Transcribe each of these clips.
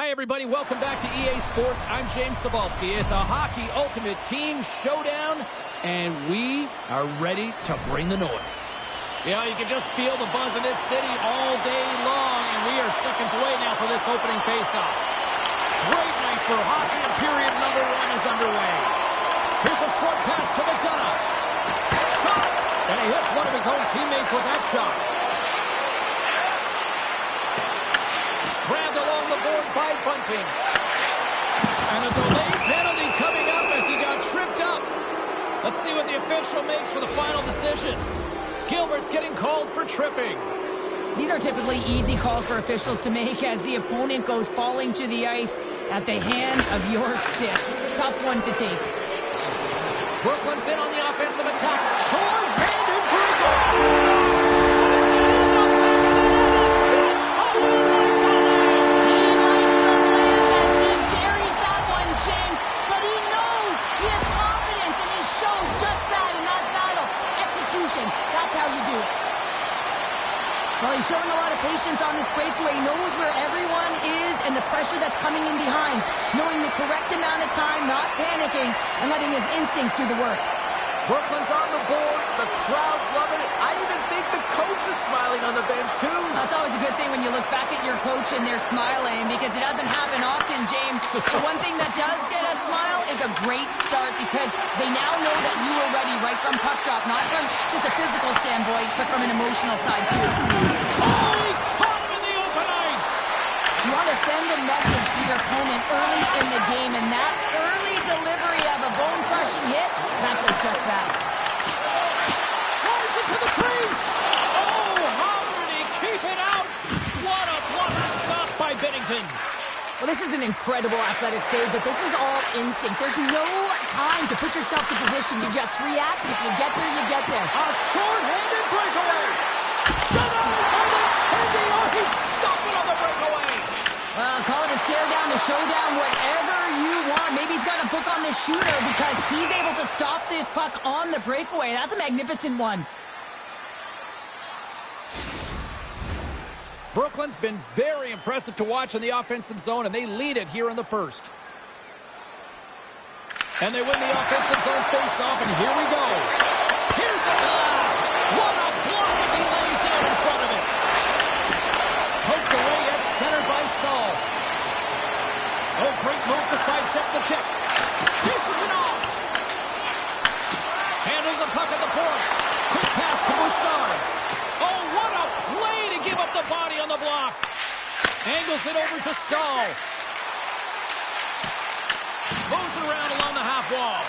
Hi, everybody. Welcome back to EA Sports. I'm James Cebulski. It's a hockey ultimate team showdown, and we are ready to bring the noise. Yeah, you can just feel the buzz in this city all day long, and we are seconds away now for this opening faceoff. Great night for hockey, and period number one is underway. Here's a short pass to McDonough. Shot! And he hits one of his own teammates with that shot. Grabbed along the board by Bunting. And a delayed penalty coming up as he got tripped up. Let's see what the official makes for the final decision. Gilbert's getting called for tripping. These are typically easy calls for officials to make as the opponent goes falling to the ice at the hands of your stick. Tough one to take. Brooklyn's in on the offensive attack. Short-handed dribble. That's how you do it. Well, he's showing a lot of patience on this breakaway. He knows where everyone is and the pressure that's coming in behind. Knowing the correct amount of time, not panicking, and letting his instincts do the work. Brooklyn's on the board. The crowd's loving it. I even think the coach is smiling on the bench, too. That's always a good thing when you look back at your coach and they're smiling, because it doesn't happen often, James. The one thing that does get a smile is a great start, because they now know that you were ready right from puck drop, not from just a physical standpoint, but from an emotional side, too. Oh, he caught him in the open ice. You want to send a message to your opponent early in the game, and that early delivery of a bone-crushing hit, that does just that. Tries it to the crease. Oh, how did he keep it out? What a blocker stop by Bennington. Well, this is an incredible athletic save, but this is all instinct. There's no time to put yourself in position. You just react. If you get there, you get there. A short-handed breakaway. Done out by the Tendy. Oh, he stopped it on the breakaway. Well, call it a stare down, a showdown, whatever you want. Maybe he's got a book on the shooter because he's able to stop this puck on the breakaway. That's a magnificent one. Brooklyn's been very impressive to watch in the offensive zone, and they lead it here in the first. And they win the offensive zone face-off, and here we go. Here's the blast. What a block as he lays out in front of it. Poked away at center by Stahl. Oh, great move to sidestep the check. Dishes it off. Handles the puck at the point. Quick pass to Bouchard. Oh, what a play to give up the body on the block. Angles it over to Stahl. Moves it around along the half wall.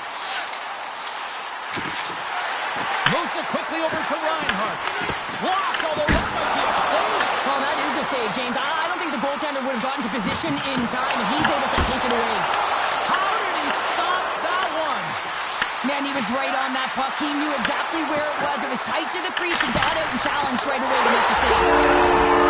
Moves it quickly over to Reinhart. Blocked, although that might be a save. Well, that is a save, James. I don't think the goaltender would have gotten to position in time, and he's able to take it away. How did he stop that one? Man, he was right on that puck. He knew exactly where it was. It was tight to the crease. He got out and challenged right away to make the save.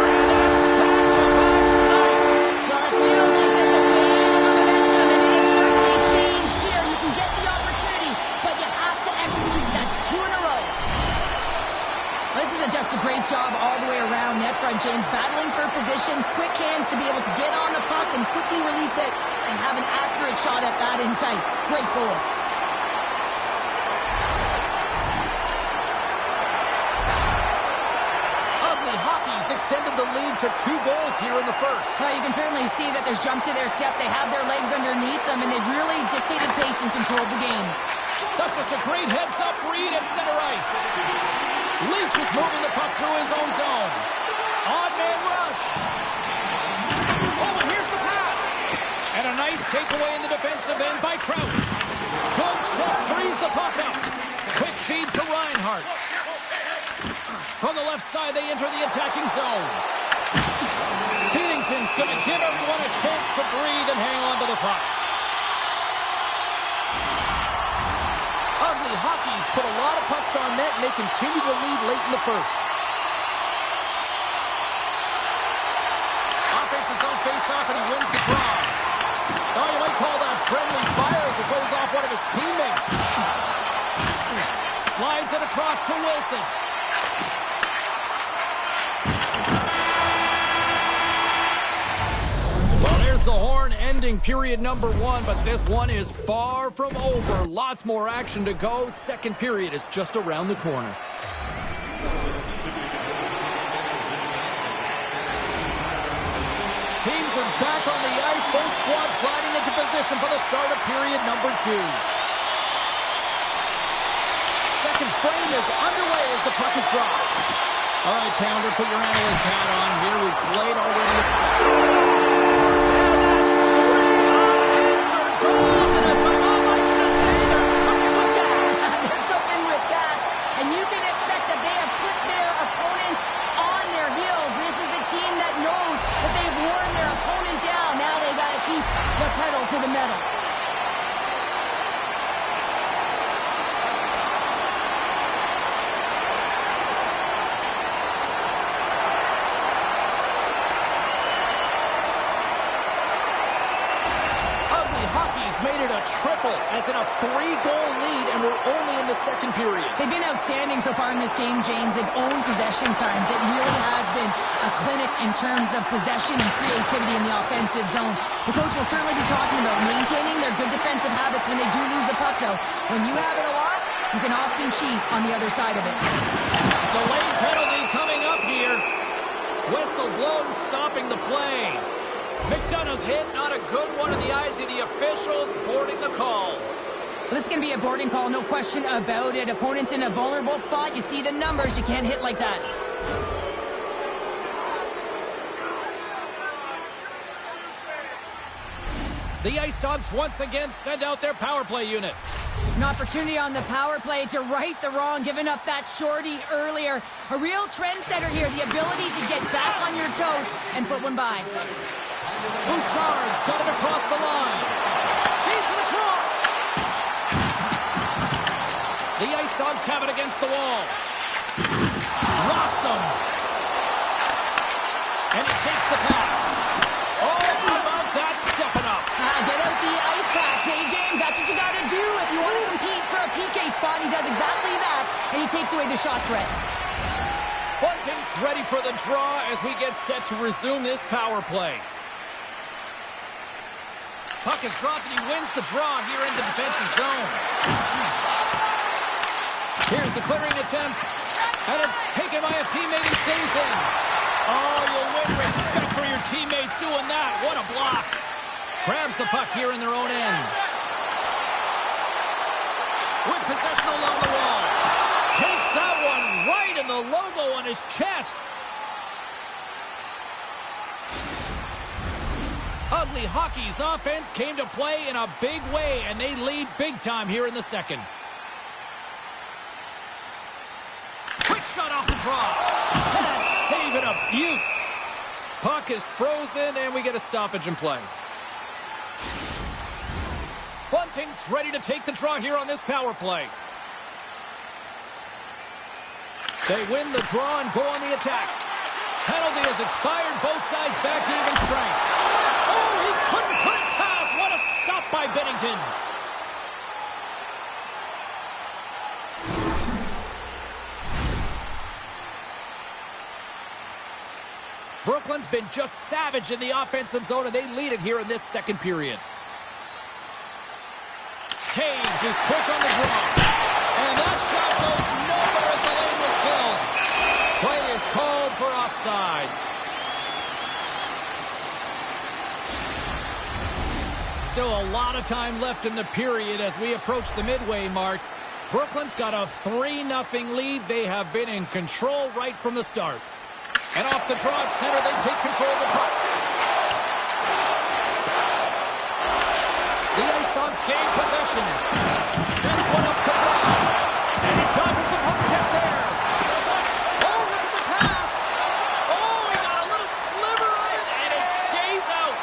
That's back-to-back snipes. Well, it feels like there's a wave of momentum, and it has certainly changed here. You can get the opportunity, but you have to execute. That's 2 in a row. This is just a great job all the way around net front, James. Battling for position, quick hands to be able to get on the puck and quickly release it and have an accurate shot at that in tight. Great goal. Hockey's extended the lead to 2 goals here in the first. Well, you can certainly see that there's jump to their step. They have their legs underneath them, and they've really dictated pace and controlled the game. That's just a great heads-up read at center ice. Leach is moving the puck through his own zone. Odd man rush. Oh, and here's the pass. And a nice takeaway in the defensive end by Krause. Good check, frees the puck up. Quick feed to Reinhart. From the left side, they enter the attacking zone. Binnington's going to give everyone a chance to breathe and hang on to the puck. Ugly Hockey's put a lot of pucks on net, and they continue to lead late in the first. Offense is on face-off, and he wins the draw. Oh, you might call that friendly fire as it goes off one of his teammates. Slides it across to Wilson. the ending period number 1, but this one is far from over. Lots more action to go. Second period is just around the corner. Teams are back on the ice. Both squads gliding into position for the start of period number 2. Second frame is underway as the puck is dropped. All right, Pounder, put your analyst hat on here. We've played already. And that's 3 unanswered goals. And as my mom likes to say, they're cooking with gas. They're cooking with gas. And you can expect that they have put their opponents on their heels. This is a team that knows that they've worn their opponent down. Now they got to keep the pedal to the metal. Made it a triple as in a 3-goal lead, and we're only in the second period. They've been outstanding so far in this game, James. They've owned possession times. It really has been a clinic in terms of possession and creativity in the offensive zone. The coach will certainly be talking about maintaining their good defensive habits when they do lose the puck, though. When you have it a lot, you can often cheat on the other side of it. Delayed penalty coming up here. Whistle blown, stopping the play. McDonough's hit, not a good one in the eyes of the officials, boarding the call. Well, this is going to be a boarding call, no question about it. Opponent's in a vulnerable spot. You see the numbers. You can't hit like that. The Ice Dogs once again send out their power play unit. An opportunity on the power play to right the wrong, giving up that shorty earlier. A real trendsetter here, the ability to get back on your toes and put one by. Bouchard's got it across the line. Feeds it across. The Ice Dogs have it against the wall. Rocks him. And he takes the pass. Oh, how about that stepping up? Get out the ice packs, hey, James? That's what you got to do if you want to compete for a PK spot. He does exactly that, and he takes away the shot threat. Bunting's ready for the draw as we get set to resume this power play. Puck is dropped and he wins the draw here in the defensive zone. Here's the clearing attempt. And it's taken by a teammate who stays in. Oh, you'll win respect for your teammates doing that. What a block. Grabs the puck here in their own end. With possession along the wall. Takes that one right in the logo on his chest. Ugly Hockey's offense came to play in a big way, and they lead big time here in the second. Quick shot off the draw. That's saving a beaut. Puck is frozen, and we get a stoppage in play. Bunting's ready to take the draw here on this power play. They win the draw and go on the attack. Penalty has expired. Both sides back to even strength. Oh, he couldn't put it past. What a stop by Bennington. Brooklyn's been just savage in the offensive zone, and they lead it here in this second period. Taves is quick on the draw. And that shot goes nowhere as the lane was filled. Play is called for offside. Still a lot of time left in the period as we approach the midway mark. Brooklyn's got a 3-0 lead. They have been in control right from the start. And off the draw at center, they take control of the puck. The Ice Dogs gain possession. Sends one up to Brown. And he dodges the puck check there. Oh, look at the pass. Oh, he got a little sliver of it, and it stays out.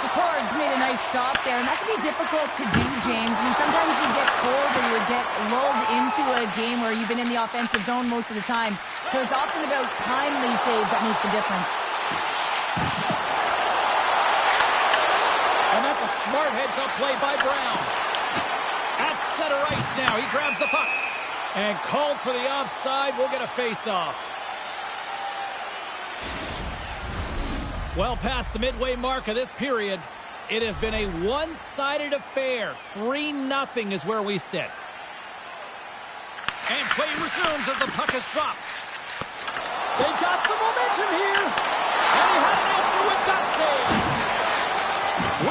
The Cords made a nice stop there, and that can be difficult to do, James. I mean, sometimes you get cold or you get lulled into a game where you've been in the offensive zone most of the time. So it's often about timely saves that makes the difference. And that's a smart heads-up play by Brown. At center ice now. He grabs the puck. And called for the offside. We'll get a face-off. Well past the midway mark of this period. It has been a one-sided affair. 3-0 is where we sit. And play resumes as the puck is dropped. They got some momentum here. And he had an answer with that save.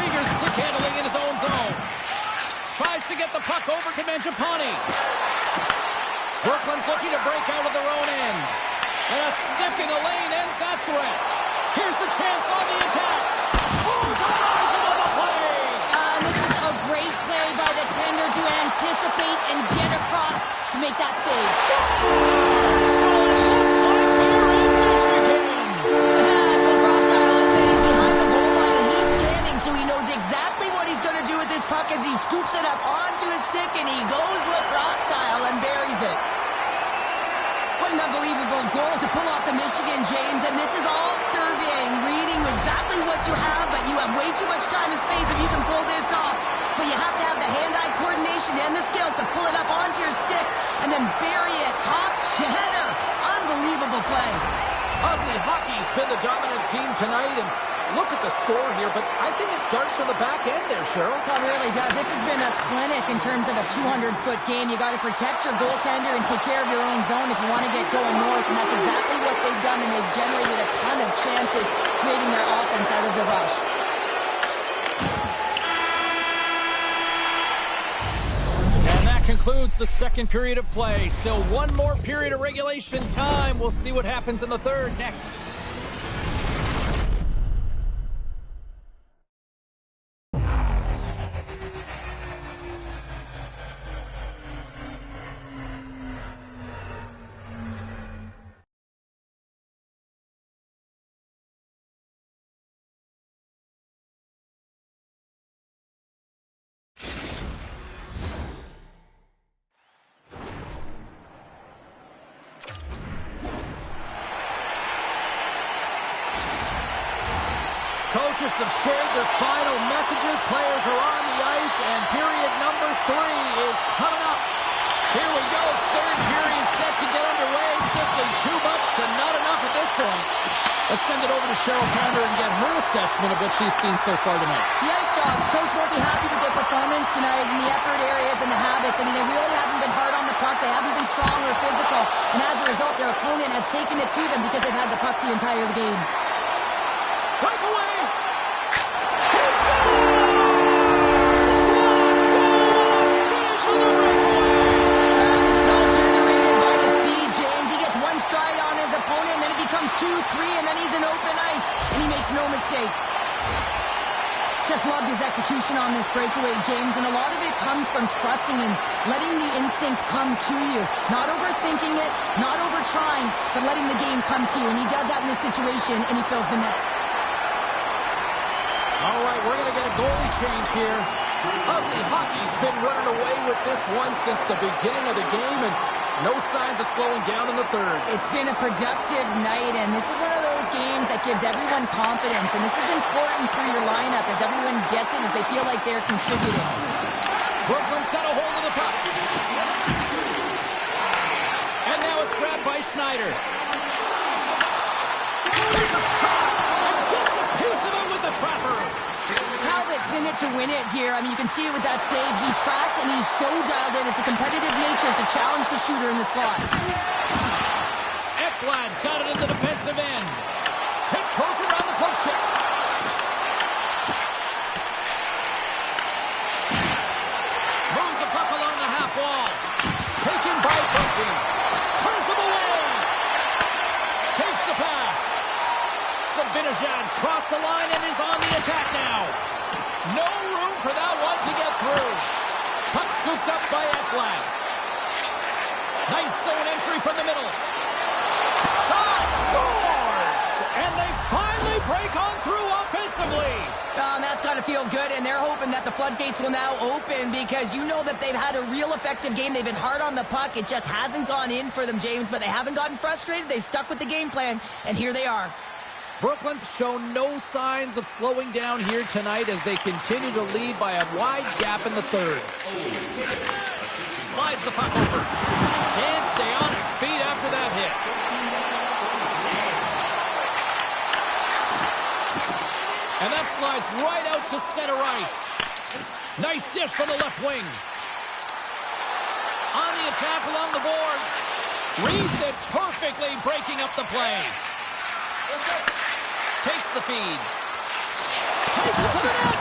Uyghur stick handling in his own zone. Tries to get the puck over to Mangiapane. Brooklyn's looking to break out of their own end. And a stick in the lane ends that threat. Here's the chance on the attack. Oh, denies him on the play. This is a great play by the tender to anticipate and get across to make that save. So it looks like we're in Michigan. Lacrosse style is he's behind the goal line and he's standing, so he knows exactly what he's going to do with this puck as he scoops it up onto his stick and he goes lacrosse style and buries it. What an unbelievable goal to pull off the Michigan, James, and this is all surveying, reading exactly what you have, but you have way too much time and space if you can pull this off. But you have to have the hand-eye coordination and the skills to pull it up onto your stick and then bury it. Top cheddar. Unbelievable play. Ugly Hockey's been the dominant team tonight, and look at the score here, but I think it starts from the back end there, Cheryl. Well, it really does. This has been a clinic in terms of a 200-foot game. You got to protect your goaltender and take care of your own zone if you want to get going north, and that's exactly what they've done, and they've generated a ton of chances creating their offense out of the rush. And that concludes the second period of play. Still one more period of regulation time. We'll see what happens in the third next. Coaches have shared their final messages. Players are on the ice, and period number 3 is coming up. Here we go. Third period set to get underway. Simply too much to not enough at this point. Let's send it over to Cheryl Pounder and get her assessment of what she's seen so far tonight. The Ice Dogs, coach won't be happy with their performance tonight in the effort areas and the habits. I mean, they really haven't been hard on the puck. They haven't been strong or physical. And as a result, their opponent has taken it to them because they've had the puck the entire game. Breakaway! Comes 2-3, and then he's in open ice, and he makes no mistake. Just loved his execution on this breakaway, James, and a lot of it comes from trusting and letting the instincts come to you. Not overthinking it, not over-trying, but letting the game come to you, and he does that in this situation, and he fills the net. All right, we're going to get a goalie change here. Ugly Hockey's been running away with this one since the beginning of the game, and no signs of slowing down in the third. It's been a productive night, and this is one of those games that gives everyone confidence, and this is important for your lineup as everyone gets it, as they feel like they're contributing. Brooklyn's got a hold of the puck. And now it's grabbed by Schneider. There's a shot, and gets a piece of it with the trapper. Talbot's in it to win it here. I mean, you can see it with that save. He tracks, and he's so dialed in. It's a competitive nature to challenge the shooter in the slot. Ekblad's got it in the defensive end. Tiptoes around the poke check. Moves the puck along the half wall. Taken by Bunting. Turns him away. Takes the pass. Sabinajad's crossed the line and is on the attack now. No room for that one to get through. Puck scooped up by Ekblad. Nice zone entry from the middle. Shot scores! And they finally break on through offensively. And that's got to feel good, and they're hoping that the floodgates will now open because you know that they've had a real effective game. They've been hard on the puck. It just hasn't gone in for them, James, but they haven't gotten frustrated. They've stuck with the game plan, and here they are. Brooklyn's shown no signs of slowing down here tonight as they continue to lead by a wide gap in the third. Slides the puck over. Can't stay on his feet after that hit. And that slides right out to center ice. Nice dish from the left wing. On the attack along the boards. Reads it perfectly, breaking up the play. Takes the feed. Takes it to the net.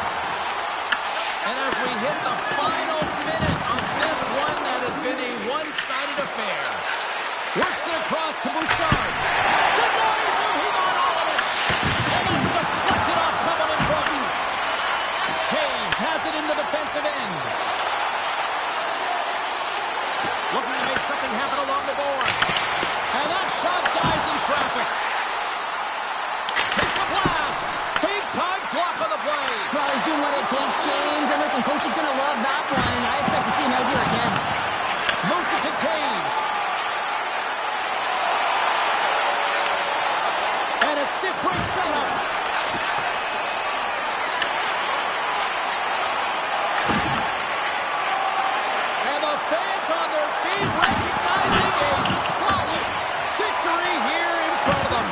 And as we hit the final minute of this one, that has been a one-sided affair. Works it across to Bouchard. Denies him, he got all of it. And it's deflected off someone in front. Taves has it in the defensive end. Looking to make something happen along the board. And that shot dies in traffic. Takes a blast. Big-time block on the play. Well, he's doing what it takes, James. And listen, coach is going to love that one. I expect to see him out here again. Moves it to Taves. And a stick break setup. And the fans on their feet recognizing a solid victory here in front of them.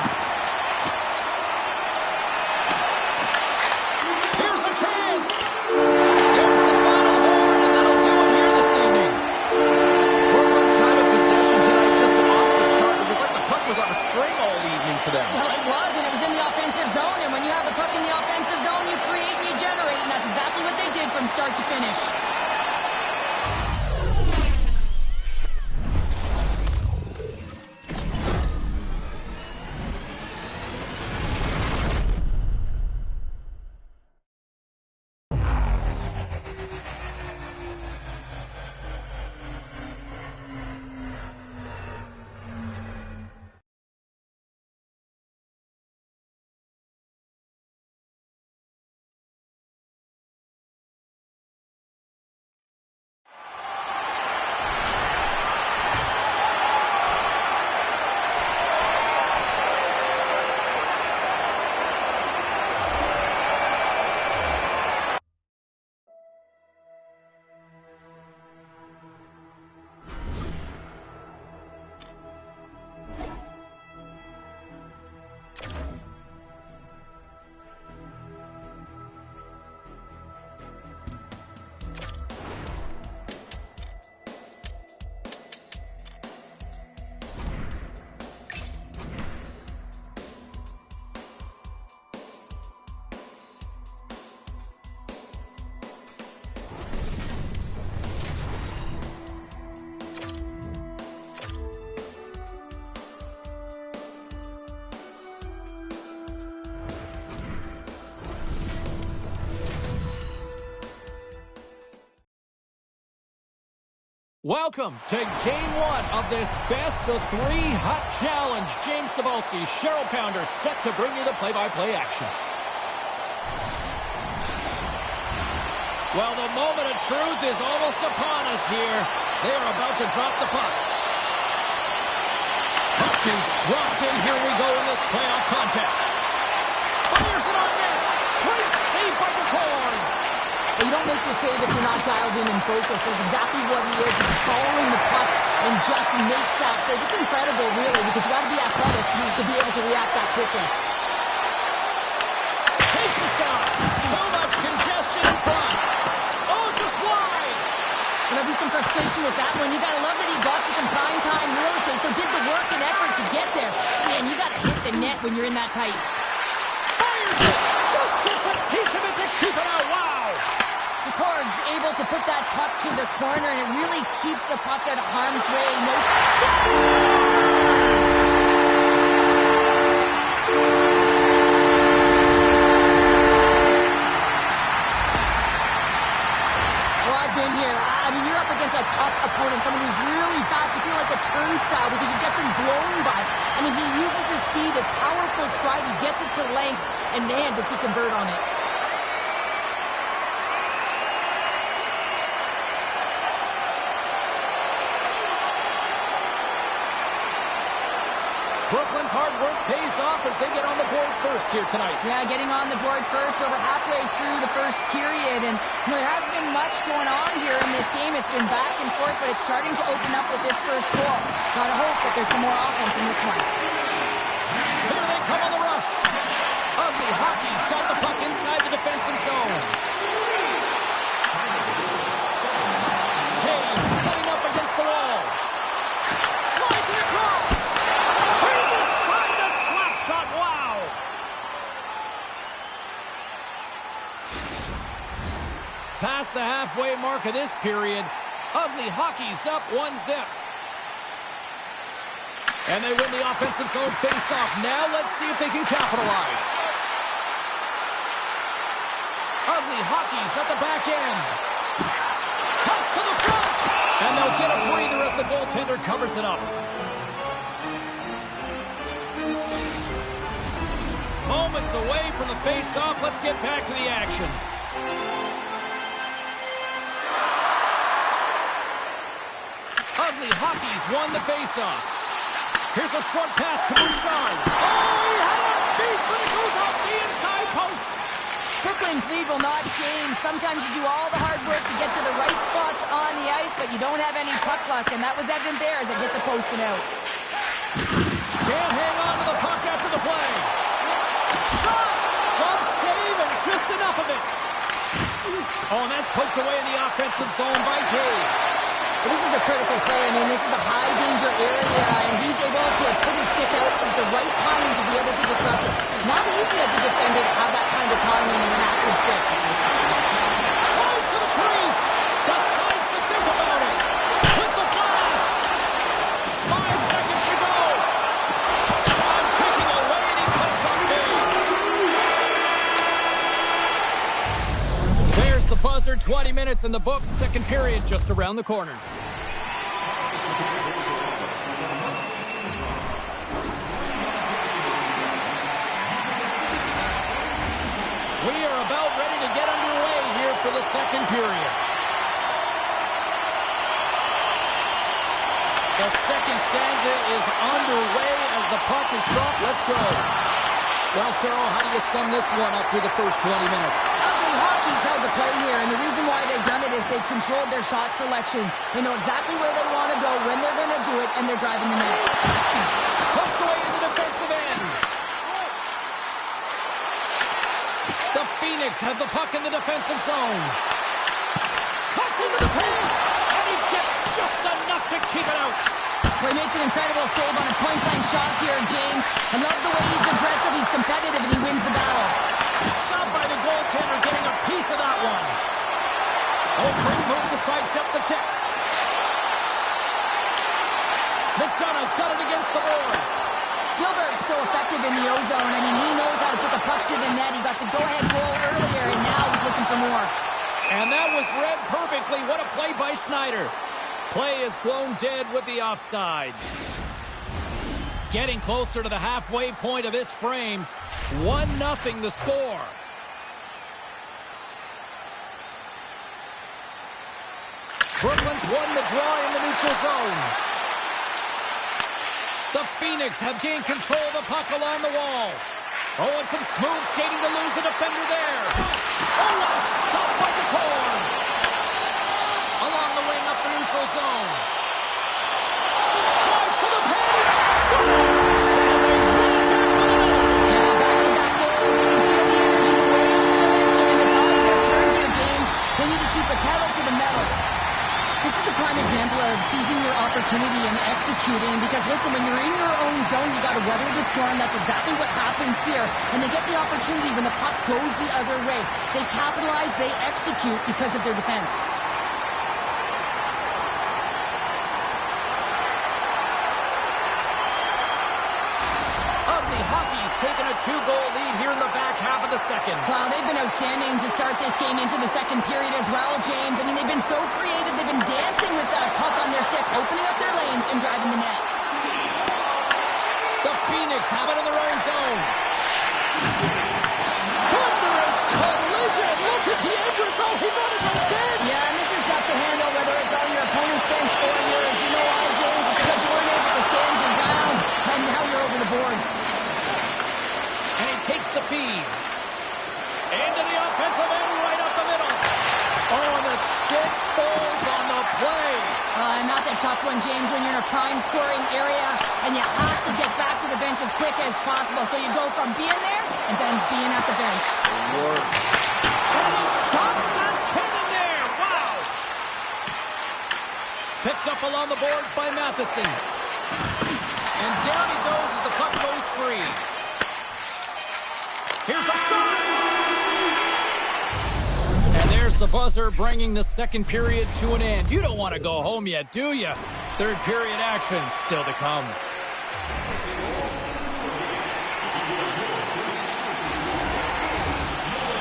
Here's a chance. There's the final horn, and that'll do it here this evening. Brooklyn's time of possession tonight just off the chart. It was like the puck was on a string all evening for them. Well, it was, and it was in the offensive zone. And when you have the puck in the offensive zone, you create and you generate. And that's exactly what they did from start to finish. Welcome to Game 1 of this best-of-3 hot challenge. James Cebulski, Cheryl Pounder, set to bring you the play-by-play action. Well, the moment of truth is almost upon us here. They are about to drop the puck. Puck is dropped in. Here we go in this playoff contest. Fires it on net. Great save by McCord. You don't make the save if you're not dialed in and focused. That's exactly what he is. He's following the puck and just makes that save. It's incredible, really, because you got to be athletic to be able to react that quickly. Takes a shot. Too much congestion in front. Oh, just wide. And there'll be some frustration with that one. You got to love that he got you some prime time real estate, so did the work and effort to get there. Man, you got to hit the net when you're in that tight. Fires it. Just gets a piece of it to keep it out. Wow. McCord's able to put that puck to the corner, and it really keeps the puck out of harm's way. No scores! Well, I've been here. I mean, you're up against a tough opponent, someone who's really fast. You feel like a turnstile because you've just been blown by. I mean, he uses his speed, his powerful stride. He gets it to length, and man, does he convert on it. Brooklyn's hard work pays off as they get on the board first here tonight. Yeah, getting on the board first over halfway through the first period. And there hasn't been much going on here in this game. It's been back and forth, but it's starting to open up with this first goal. Gotta hope that there's some more offense in this one. Here they come on the rush. Ugly Hockey's got the puck inside the defensive zone. the halfway mark of this period. Ugly Hockey's up 1-0. And they win the offensive zone face-off. Now let's see if they can capitalize. Ugly Hockey's at the back end. Cuts to the front. And they'll get a breather as the goaltender covers it up. Moments away from the face-off. Let's get back to the action. Ugly Hockey's won the face-off. Here's a short pass to Bouchard. Oh, he had a beat, but it goes off the inside post. Brooklyn's lead will not change. Sometimes you do all the hard work to get to the right spots on the ice, but you don't have any puck luck, and that was evident there as they get the posting out. Can't hang on to the puck after the play. Shot! Glove save, and just enough of it. Oh, and that's poked away in the offensive zone by Taves. Well, this is a critical play. I mean, this is a high-danger area, and he's able to put his stick out at the right timing to be able to disrupt it. Not easy as a defender to have that kind of timing in an active stick. Tries to the crease. Decides to think about it. With the blast. 5 seconds to go. Time ticking away, and he cuts on big. There's the buzzer. 20 minutes in the books. Second period just around the corner. We are about ready to get underway here for the second period. The second stanza is underway as the puck is dropped. Let's go. Well, Cheryl, how do you sum this one up through the first 20 minutes? Ugly Hockey's held the play here, and the reason why they've done it is they've controlled their shot selection. They know exactly where they want to go, when they're going to do it, and they're driving the net. Hooked away in the defensive end. The Phoenix have the puck in the defensive zone. Cuts into the paint, and he gets just enough to keep it out. Well, he makes an incredible save on a point-blank shot here, James. I love the way he's aggressive, he's competitive, and he wins the battle. Stopped by the goaltender, getting a piece of that one. Oh, great move to sidestep the check. McDonough's got it against the boards. Gilbert's so effective in the O-zone. I mean, he knows how to put the puck to the net. He got the go-ahead goal earlier, and now he's looking for more. And that was read perfectly. What a play by Schneider. Play is blown dead with the offside. Getting closer to the halfway point of this frame. 1-0 the score. Brooklyn's won the draw in the neutral zone. The Phoenix have gained control of the puck along the wall. Oh, and some smooth skating to lose the defender there. Oh, what a stop by the corner. Along the wing up the neutral zone. Drives to the paint. Scores! And they win back on the net. Yeah, back-to-back goals. You can feel the energy, the way, and the tides have turned here, James. They need to keep the pedal to the metal. This is a prime example of seizing your opportunity and executing because, listen, when you're in your own zone, you got to weather the storm. That's exactly what happens here. And they get the opportunity when the puck goes the other way. They capitalize, they execute because of their defense. Ugly Hockey's taken a 2-goal lead here in the back half of the second. Wow, they've been outstanding to start this game into the second period as well, James. I mean, they've been so creative. They've been dancing with that puck on their stick, opening up their lanes and driving the net. The Phoenix have it in their own zone. Thunderous collision. Look at the end result. He's on his own bench. Yeah, and this is tough to handle, whether it's on your opponent's bench or yours. You know why, James? It's because you weren't able to stand your ground, and now you're over the boards. And he takes the feed. Into the offensive end, right up the middle. Oh, and the stick falls on the play. And that's a tough one, James, when you're in a prime scoring area, and you have to get back to the bench as quick as possible. So you go from being there and then being at the bench. Works. And he stops that cannon there. Wow. Picked up along the boards by Matheson. And down he goes as the puck goes free. Here's a shot. And there's There's the buzzer bringing the second period to an end. You don't want to go home yet, do you? Third period action still to come.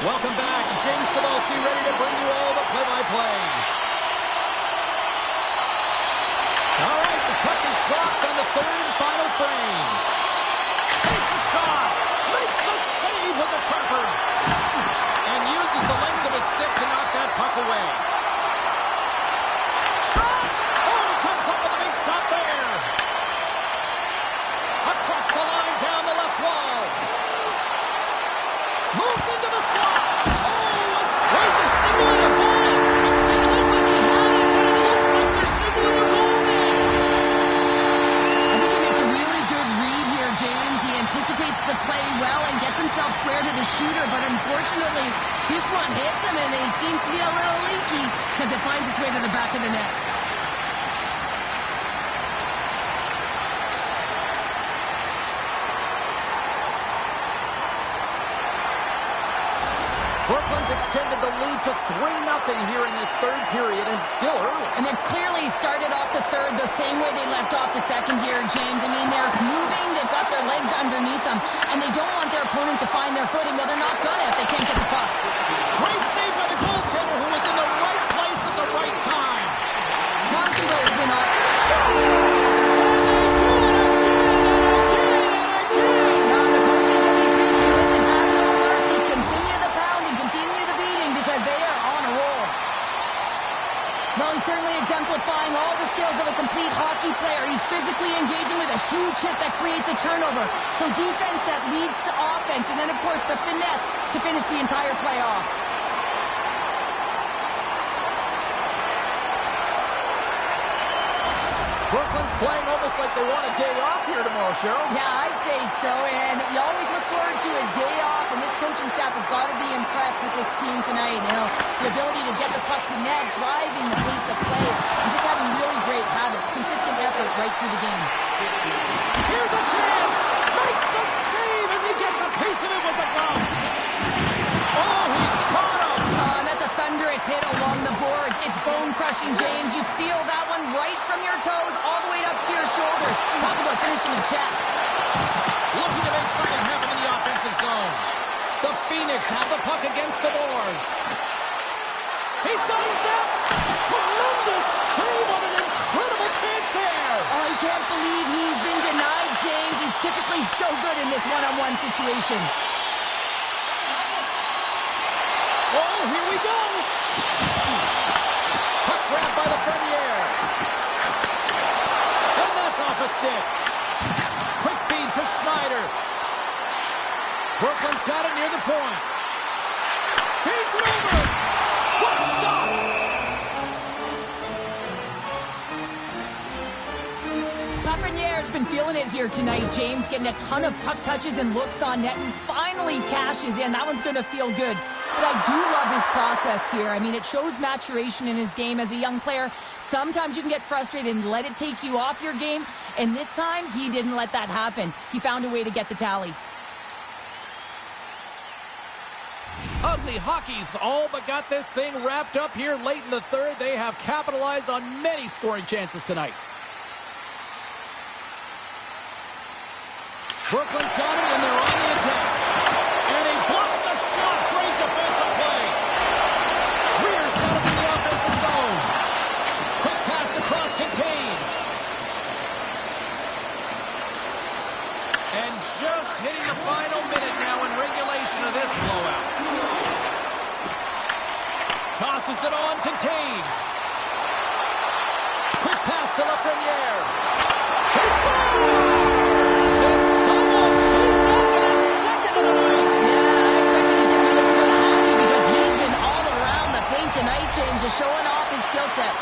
Welcome back. James Cebulski ready to bring you all the play-by-play. All right, the puck is dropped on the third and final frame. Takes a shot. Makes the save with the trapper. And uses the length of his stick to knock that puck away. Shot! Oh, he comes up with a big stop there. Across the line, down the left wall. Moves into the slot. Oh, it's right to signal a goal. It looked like he had it, but it looks like they're signaling a goal now. I think he makes a really good read here, James. He anticipates the play well and gets himself square to the shooter, but unfortunately, this one hits him, and he seems to be a little leaky because it finds its way to the back of the net. Brooklyn's extended the lead to 3-0 here in this third period, and still early. And they've clearly started off the third the same way they left off the second here, James. I mean, they're moving, they've got their legs underneath them, and they don't want their opponent to find their footing. Well, they're not gonna if they can't get the puck. Great save by the goaltender, who was in the right place at the right time. Montembeau has been off. Exemplifying all the skills of a complete hockey player. He's physically engaging with a huge hit that creates a turnover. So defense that leads to offense, and then, of course, the finesse to finish the entire play off. Brooklyn's playing almost like they want a day off here tomorrow, Cheryl. Yeah, I'd say so, and you always look forward to a day off, and this coaching staff has got to be impressed with this team tonight. You know, the ability to get the puck to net, driving the pace of play, and just having really great habits, consistent effort right through the game. Here's a chance! Makes the save as he gets a piece of it with the glove. Oh, he caught him! And that's a thunderous hit along the boards. It's bone-crushing, James. You feel that one right from your toes all the way up to your shoulders. Talk about finishing a check. Looking to make something happen in the offensive zone. The Phoenix have the puck against the boards. He's got a step. Tremendous save on an incredible chance there. Oh, I can't believe he's been denied, James. He's typically so good in this one-on-one situation. Oh, here we go. Puck grabbed by the Frenier. And that's off a stick. Quick feed to Schneider. Brooklyn's got it near the point. He's moving. What a stop. Lafreniere's been feeling it here tonight, James, getting a ton of puck touches and looks on net, and finally cashes in. That one's going to feel good. But I do love his process here. I mean, it shows maturation in his game as a young player. Sometimes you can get frustrated and let it take you off your game, and this time, he didn't let that happen. He found a way to get the tally. Ugly Hockey's all but got this thing wrapped up here late in the third. They have capitalized on many scoring chances tonight. Brooklyn's got it, and they're on the attack. And he blocks a shot. Great defensive play. Greer's got it in the offensive zone. Quick pass across to Taves. And just hitting the final minute now in regulation of this blowout. Tosses it on to Taves. Quick pass to Lafreniere. He scores! And someone's heating up in his second of the night. Yeah, I expected he's going to be looking for the Hattie because he's been all around the paint tonight, James, just showing off his skill set.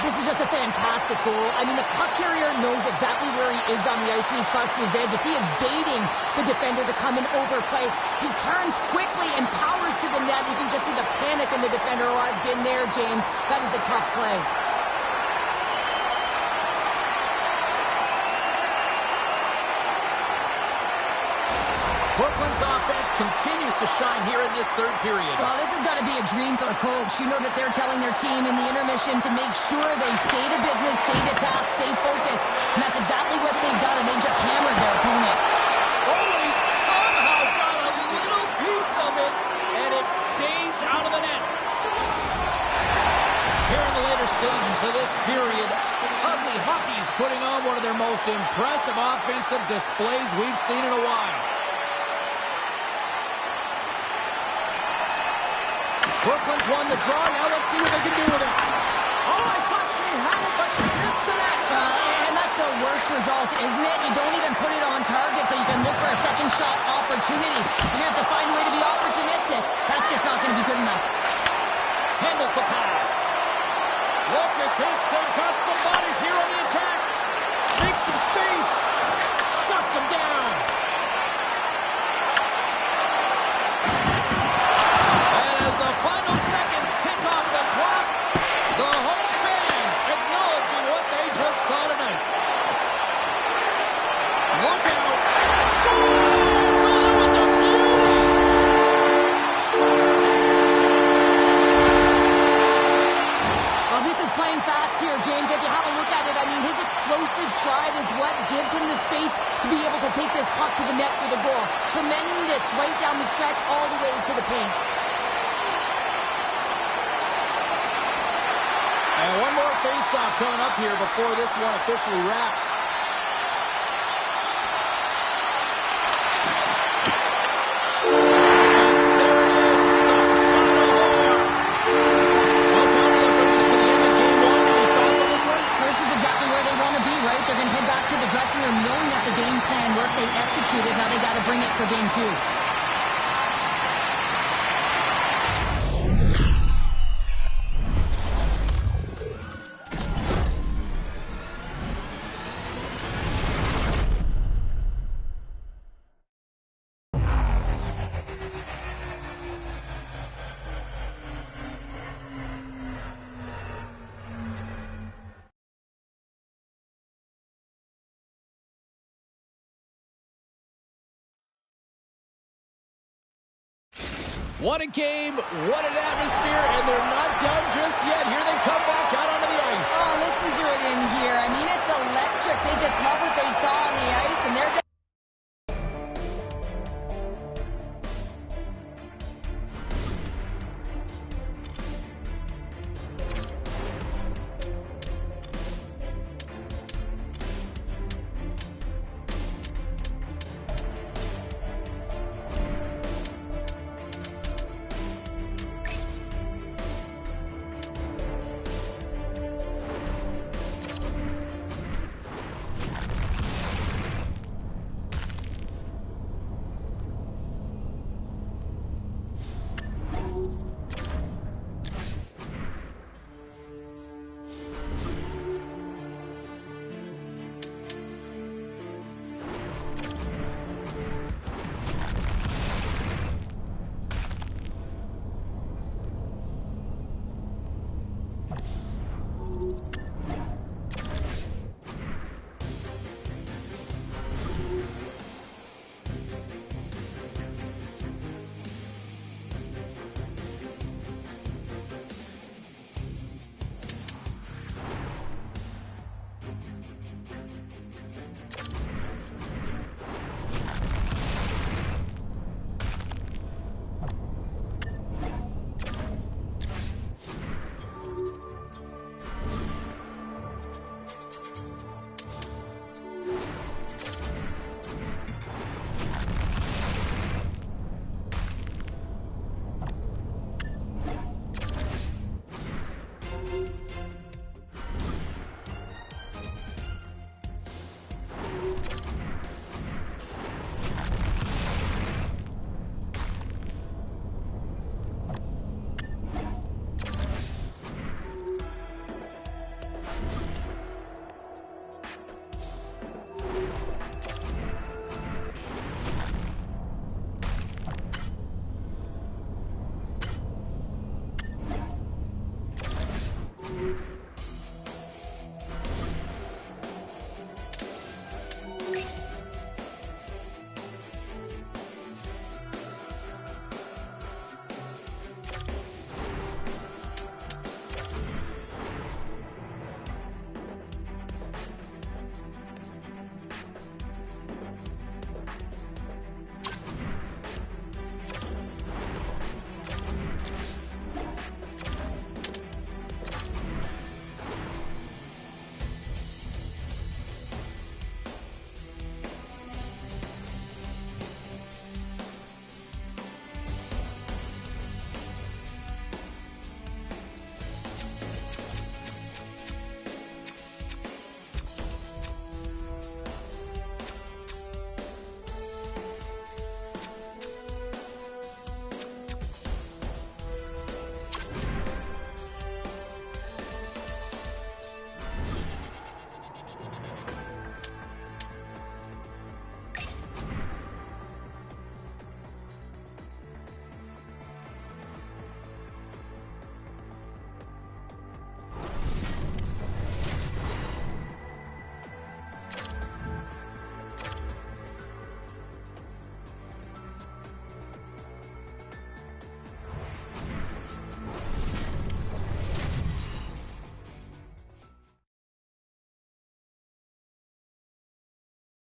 This is just a fantastic goal. I mean, the puck carrier knows exactly where he is on the ice, and he trusts his edges. He is baiting the defender to come and overplay. He turns quickly and powers to the net. You can just see the panic in the defender. Oh, I've been there, James. That is a tough play. Brooklyn's offense continues to shine here in this third period. Well, this has got to be a dream for a coach. You know that they're telling their team in the intermission to make sure they stay to business, stay to task, stay focused. And that's exactly what they've done, and they just hammered their opponent. Oh, and he somehow got a little piece of it, and it stays out of the net. Here in the later stages of this period, Ugly Hockey's putting on one of their most impressive offensive displays we've seen in a while. Brooklyn's won the draw. Now let's see what they can do with it. Oh, I thought she had it, but she missed the net. And that's the worst result, isn't it? You don't even put it on target so you can look for a second shot opportunity. You're going to have to find a way to be opportunistic. That's just not going to be good enough. Handles the pass. Look at this. They've got some bodies here on the attack. Makes some space. Shuts them down. And as the final seconds tick off the clock, the home fans acknowledging what they just saw tonight. Look out. Scores! Oh, that was a beauty. Well, this is playing fast here, James. If you have a look at it, I mean, his explosive stride is what gives him the space to be able to take this puck to the net for the goal. Tremendous right down the stretch all the way to the paint. And one more face-off coming up here before this one officially wraps. They're going to head back to the dressing room knowing that the game plan work they executed. Now they got to bring it for game 2. What a game, what an atmosphere, and they're not done just yet. Here they come back out onto the ice. Oh, listen to it in here. I mean, it's electric. They just love what they saw on the ice, and they're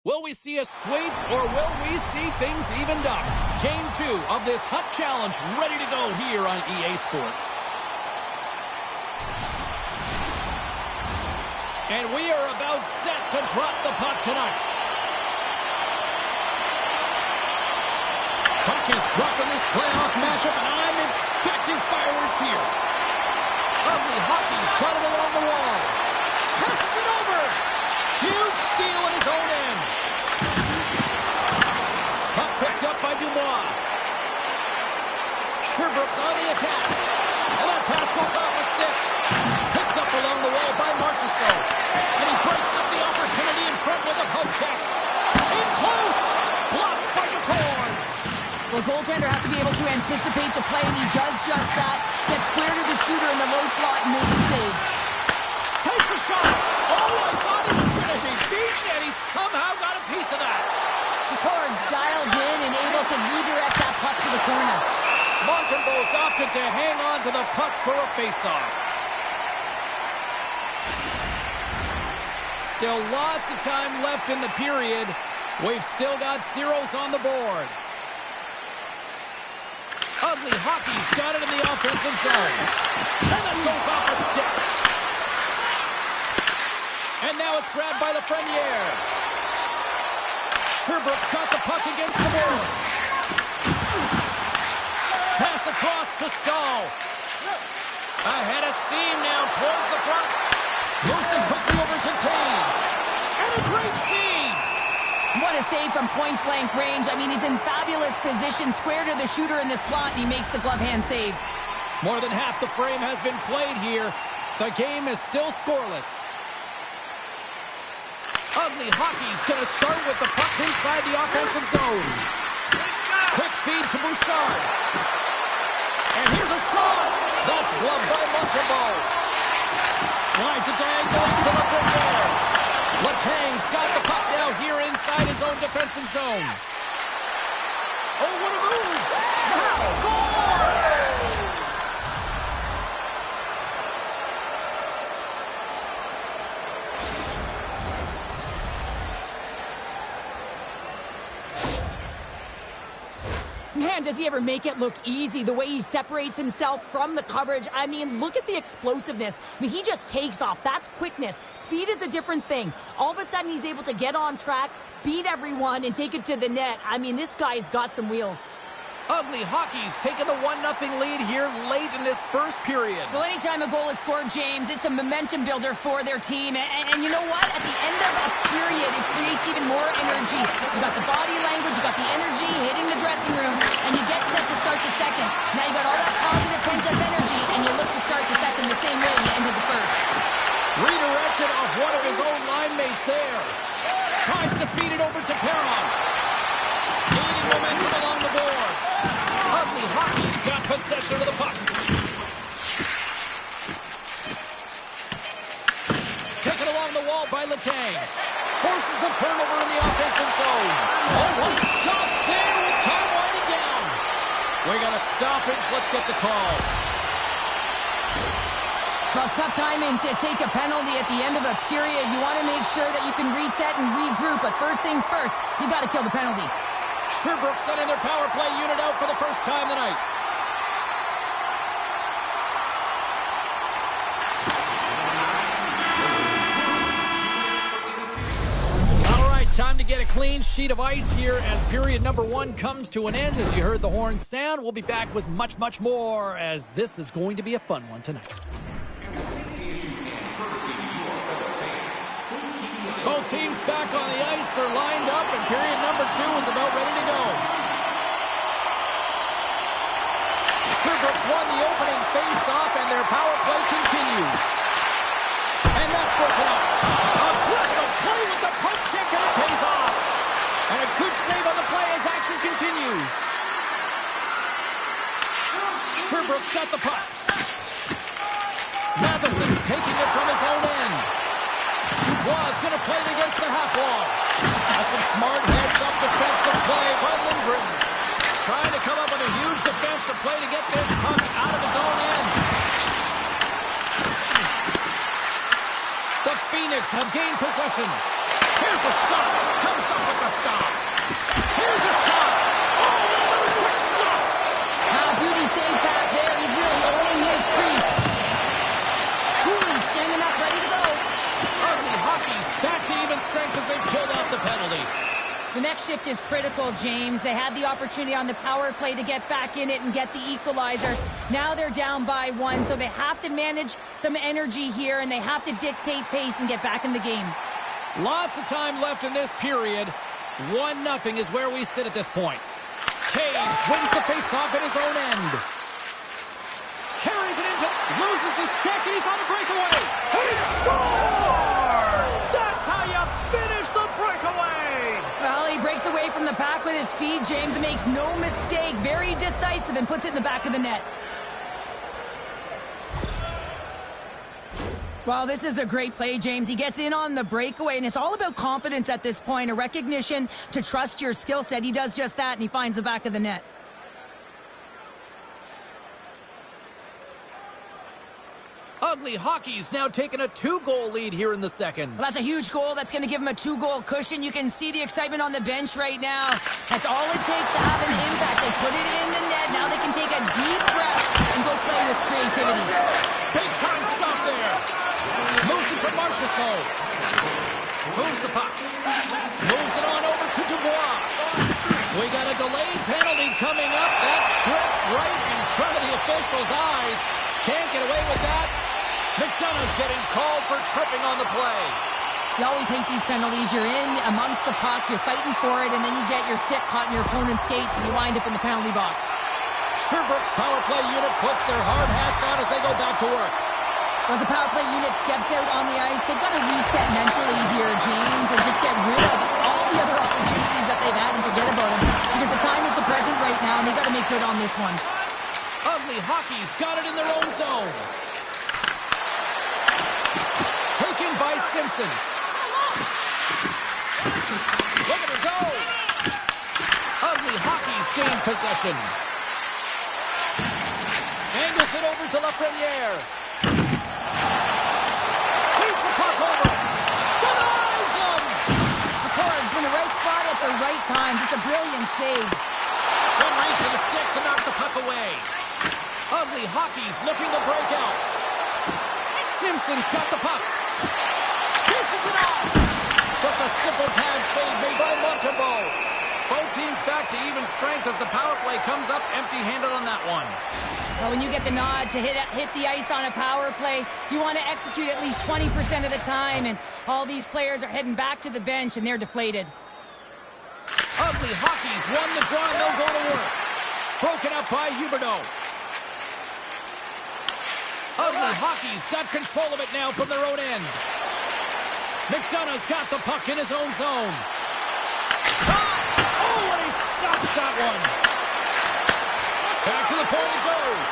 Will we see a sweep, or will we see things evened up? Game 2 of this Hut Challenge ready to go here on EA Sports. And we are about set to drop the puck tonight. Puck is dropping this playoff matchup, and I'm expecting fireworks here. Ugly Hockey's got it along the wall. Passes it over. Huge steal in his own end. Puck picked up by Dubois. Sherbrooke's on the attack. And that pass goes off the stick. Picked up along the wall by Marchessault. And he breaks up the opportunity in front with a poke check. In close. Blocked by DeCorn. Well, goaltender has to be able to anticipate the play, and he does just that. Gets square to the shooter in the low slot and makes the save. Takes a shot. Oh, I thought he was going to be beaten, and he somehow got a piece of that. DeCorn's dialed in and able to redirect that puck to the corner. Montembeault's opted to hang on to the puck for a faceoff. Still lots of time left in the period. We've still got zeros on the board. Ugly Hockey's got it in the offensive zone. And that goes off a stick. And now it's grabbed by Lafreniere. Sherbrooke's got the puck against the boards. Pass across to Stahl. Ahead of steam now towards the front. Moves it quickly over to Taves. And a great save. What a save from point-blank range. I mean, he's in fabulous position, square to the shooter in the slot, and he makes the glove hand save. More than half the frame has been played here. The game is still scoreless. Ugly Hockey's going to start with the puck inside the offensive zone. Quick feed to Bouchard. And here's a shot. That's gloved by Montembeault. Slides it diagonally to Lafreniere. Letang's got the puck now here inside his own defensive zone. Oh, what a move! Wow. Scores! Man, does he ever make it look easy, the way he separates himself from the coverage. I mean, look at the explosiveness. I mean, he just takes off. That's quickness. Speed is a different thing. All of a sudden, he's able to get on track, beat everyone, and take it to the net. I mean, this guy's got some wheels. Ugly Hockey's taking the 1-0 lead here late in this first period. Well, anytime a goal is scored, James, it's a momentum builder for their team. And you know what? At the end of a period, it creates even more energy. You got the body language, you got the energy hitting the dressing room, and you get set to start the second. Now you got all that positive pent-up energy, and you look to start the second the same way you ended the first. Redirected off one of his own line mates there. Tries to feed it over to Perron. Gaining momentum along the boards. Ugly Hockey's got possession of the puck. Taken along the wall by Letang. Forces the turnover in the offensive zone. Oh, what a stop there with time winding down. We got a stoppage. Let's get the call. Well, it's tough timing to take a penalty at the end of a period. You want to make sure that you can reset and regroup, but first things first, you got to kill the penalty. Sherbrooke sending their power play unit out for the first time tonight. All right, time to get a clean sheet of ice here as period number 1 comes to an end. As you heard the horn sound, we'll be back with much, much more as this is going to be a fun one tonight. Both teams back on the ice. They're lined up, and period number 2 is about ready to go. Sherbrooke's won the opening face-off, and their power play continues. And that's broken up. Aggressive play with the poke check, and it pays off. And a good save on the play as action continues. Sherbrooke's got the puck. Matheson's taking it from his own end. Dubois going to play it against the half wall. That's some smart heads-up defensive play by Lindgren. Trying to come up with a huge defensive play to get this puck out of his own end. The Phoenix have gained possession. Here's a shot. Comes up with the stop. Here's a shot. Oh, another quick stop. Beauty save back there. He's really owning his crease. Cooley standing up, ready to go. Ugly Hockey's back to even strength as they've killed off the penalty. The next shift is critical, James. They had the opportunity on the power play to get back in it and get the equalizer. Now they're down by 1, so they have to manage some energy here, and they have to dictate pace and get back in the game. Lots of time left in this period. 1-0 is where we sit at this point. Caves wins the face-off at his own end. Carries it into, loses his check, and he's on the breakaway. And he scores! That's how you finish the breakaway! Well, he breaks away from the pack with his speed, James, and makes no mistake. Very decisive and puts it in the back of the net. Well, this is a great play, James. He gets in on the breakaway, and it's all about confidence at this point, a recognition to trust your skill set. He does just that, and he finds the back of the net. Ugly Hockey's now taking a 2-goal lead here in the second. Well, that's a huge goal. That's going to give him a 2-goal cushion. You can see the excitement on the bench right now. That's all it takes to have an impact. They put it in the net. Now they can take a deep breath and go play with creativity. Big time stop there. Moves it to Marchessault. Moves the puck. Moves it on over to Dubois. We got a delayed penalty coming up. That tripped right in front of the official's eyes. Can't get away with that. McDonough's getting called for tripping on the play. You always hate these penalties. You're in amongst the puck, you're fighting for it, and then you get your stick caught in your opponent's skates, and you wind up in the penalty box. Sherbrooke's power play unit puts their hard hats on as they go back to work. As the power play unit steps out on the ice, they've got to reset mentally here, James, and just get rid of all the other opportunities that they've had and forget about them. Because the time is the present right now, and they've got to make good on this one. Ugly Hockey's got it in their own zone. Taken by Simpson. Look at her go. Ugly Hockey's gained possession. Angles it over to Lafreniere. Beats the puck over. Denies him. McCord's in the right spot at the right time. Just a brilliant save. Good reach for the stick to knock the puck away. Ugly Hockey's looking to break out. Simpson's got the puck. Dishes it off. Just a simple pad save made by Montembeault. Both teams back to even strength as the power play comes up empty-handed on that one. Well, when you get the nod to hit the ice on a power play, you want to execute at least 20% of the time, and all these players are heading back to the bench, and they're deflated. Ugly Hockey's won the draw, and they'll go to work. Broken up by Huberdeau. Ugly Hockey's got control of it now from their own end. McDonough's got the puck in his own zone. Oh, and he stops that one. Back to the point it goes.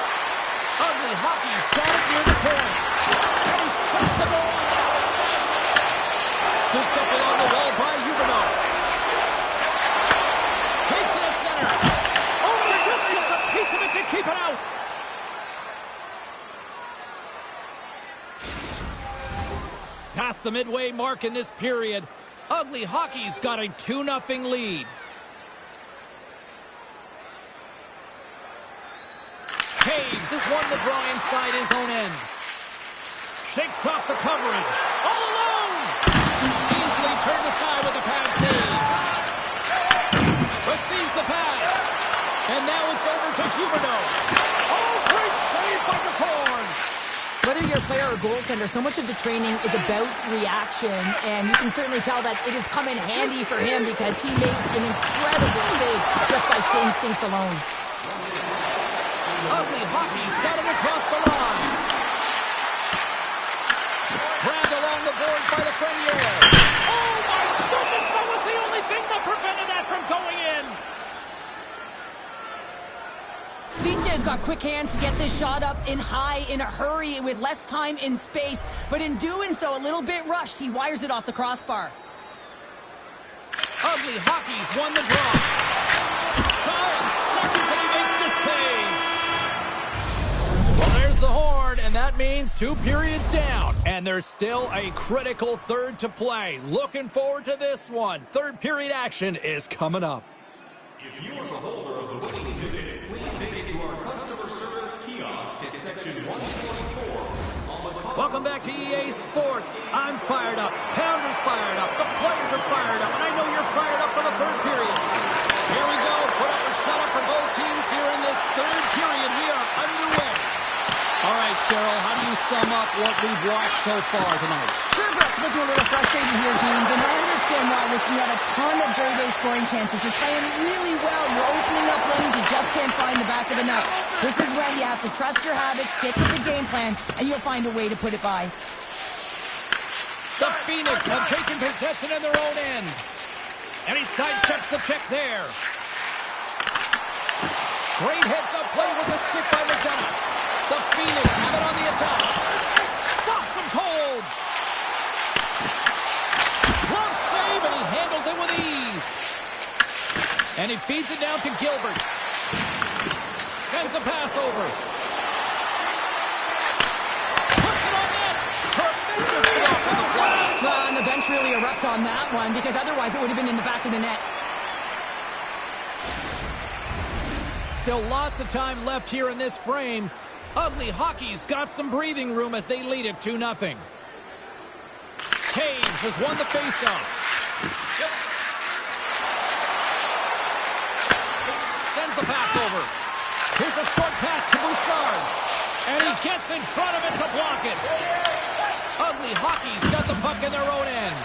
Ugly Hockey's got it near the point. And he shuts the goal. Scooped up along the wall by Huberdeau. Takes it at center. Oh, he just gets a piece of it to keep it out. Past the midway mark in this period, Ugly Hockey's got a 2-0 lead. Caves has won the draw inside his own end. Shakes off the coverage. All alone! Easily turned aside with a pass save. Receives the pass. And now it's over to Huberdeau. Oh, great save by McCord. Whether you're a player or goaltender, so much of the training is about reaction, and you can certainly tell that it has come in handy for him because he makes an incredible save just by instincts alone. Ugly Hockey's got him across the line. Grabbed along the boards by Lafreniere. Oh my goodness, that was the only thing that prevented that from going in. BJ's got quick hands to get this shot up in high in a hurry with less time in space, but in doing so, a little bit rushed, he wires it off the crossbar. Ugly Hockey's won the draw. 12 seconds and he makes the save. Well, there's the horn, and And that means 2 periods down. And there's still a critical third to play. Looking forward to this one. Third period action is coming up. If you are the holder of the winning ticket, please take it to our customer service kiosk at section 144. Welcome back to EA Sports. I'm fired up. Pounder's fired up. The players are fired up. And I know you're fired up for the third period. Here we go. Put up or shut up for both teams here in this third period. We are underway. All right, Cheryl, how do you sum up what we've watched so far tonight? Sure, Brooks, looking a little frustrated here, James, and I understand why. Listen, you have a ton of very, very scoring chances. You're playing really well. You're opening up lanes. You just can't find the back of the net. This is when you have to trust your habits, stick with the game plan, and you'll find a way to put it by. The Phoenix have taken possession in their own end. And he sidesteps the check there. Great heads-up play with the stick by McDonough. The Phoenix have it on the attack. Stops him cold. Close save, and he handles it with ease. And he feeds it down to Gilbert. Sends a pass over. Puts it on net. Tremendous block on the fly. Well, and the bench really erupts on that one, because otherwise it would have been in the back of the net. Still lots of time left here in this frame. Ugly Hockey's got some breathing room as they lead it 2-0. Taves has won the faceoff. Sends the pass over. Here's a short pass to Bouchard. And he gets in front of it to block it. Ugly Hockey's got the puck in their own end.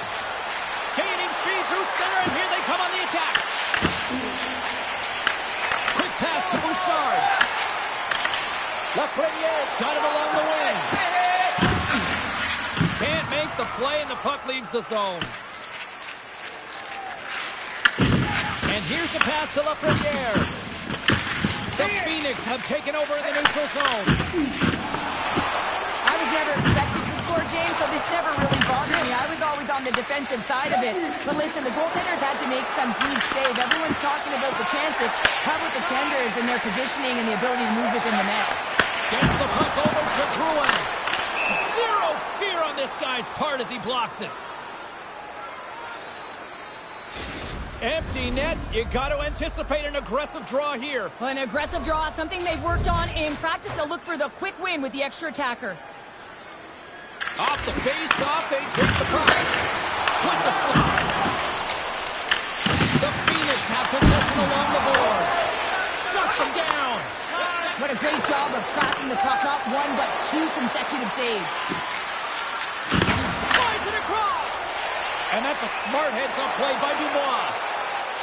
Gaining speed through center, and here they come on the attack. Quick pass to Bouchard. Lafreniere's got it along the wing. Can't make the play, and the puck leaves the zone. And here's a pass to Lafreniere. The Phoenix have taken over in the neutral zone. I was never expected to score, James, so this never really bothered me. I was always on the defensive side of it. But listen, the goaltenders had to make some huge save. Everyone's talking about the chances. How about the tenders and their positioning and the ability to move within the net? Gets the puck over to Drouin. Zero fear on this guy's part as he blocks it. Empty net. You got to anticipate an aggressive draw here. Well, an aggressive draw, something they've worked on in practice. They'll look for the quick win with the extra attacker. Off the face-off, they take the puck. With the stop. The Phoenix have possession along the boards. Shuts them down. What a great job of tracking the puck. Not one, but 2 consecutive saves. Slides it across. And that's a smart heads-up play by Dubois.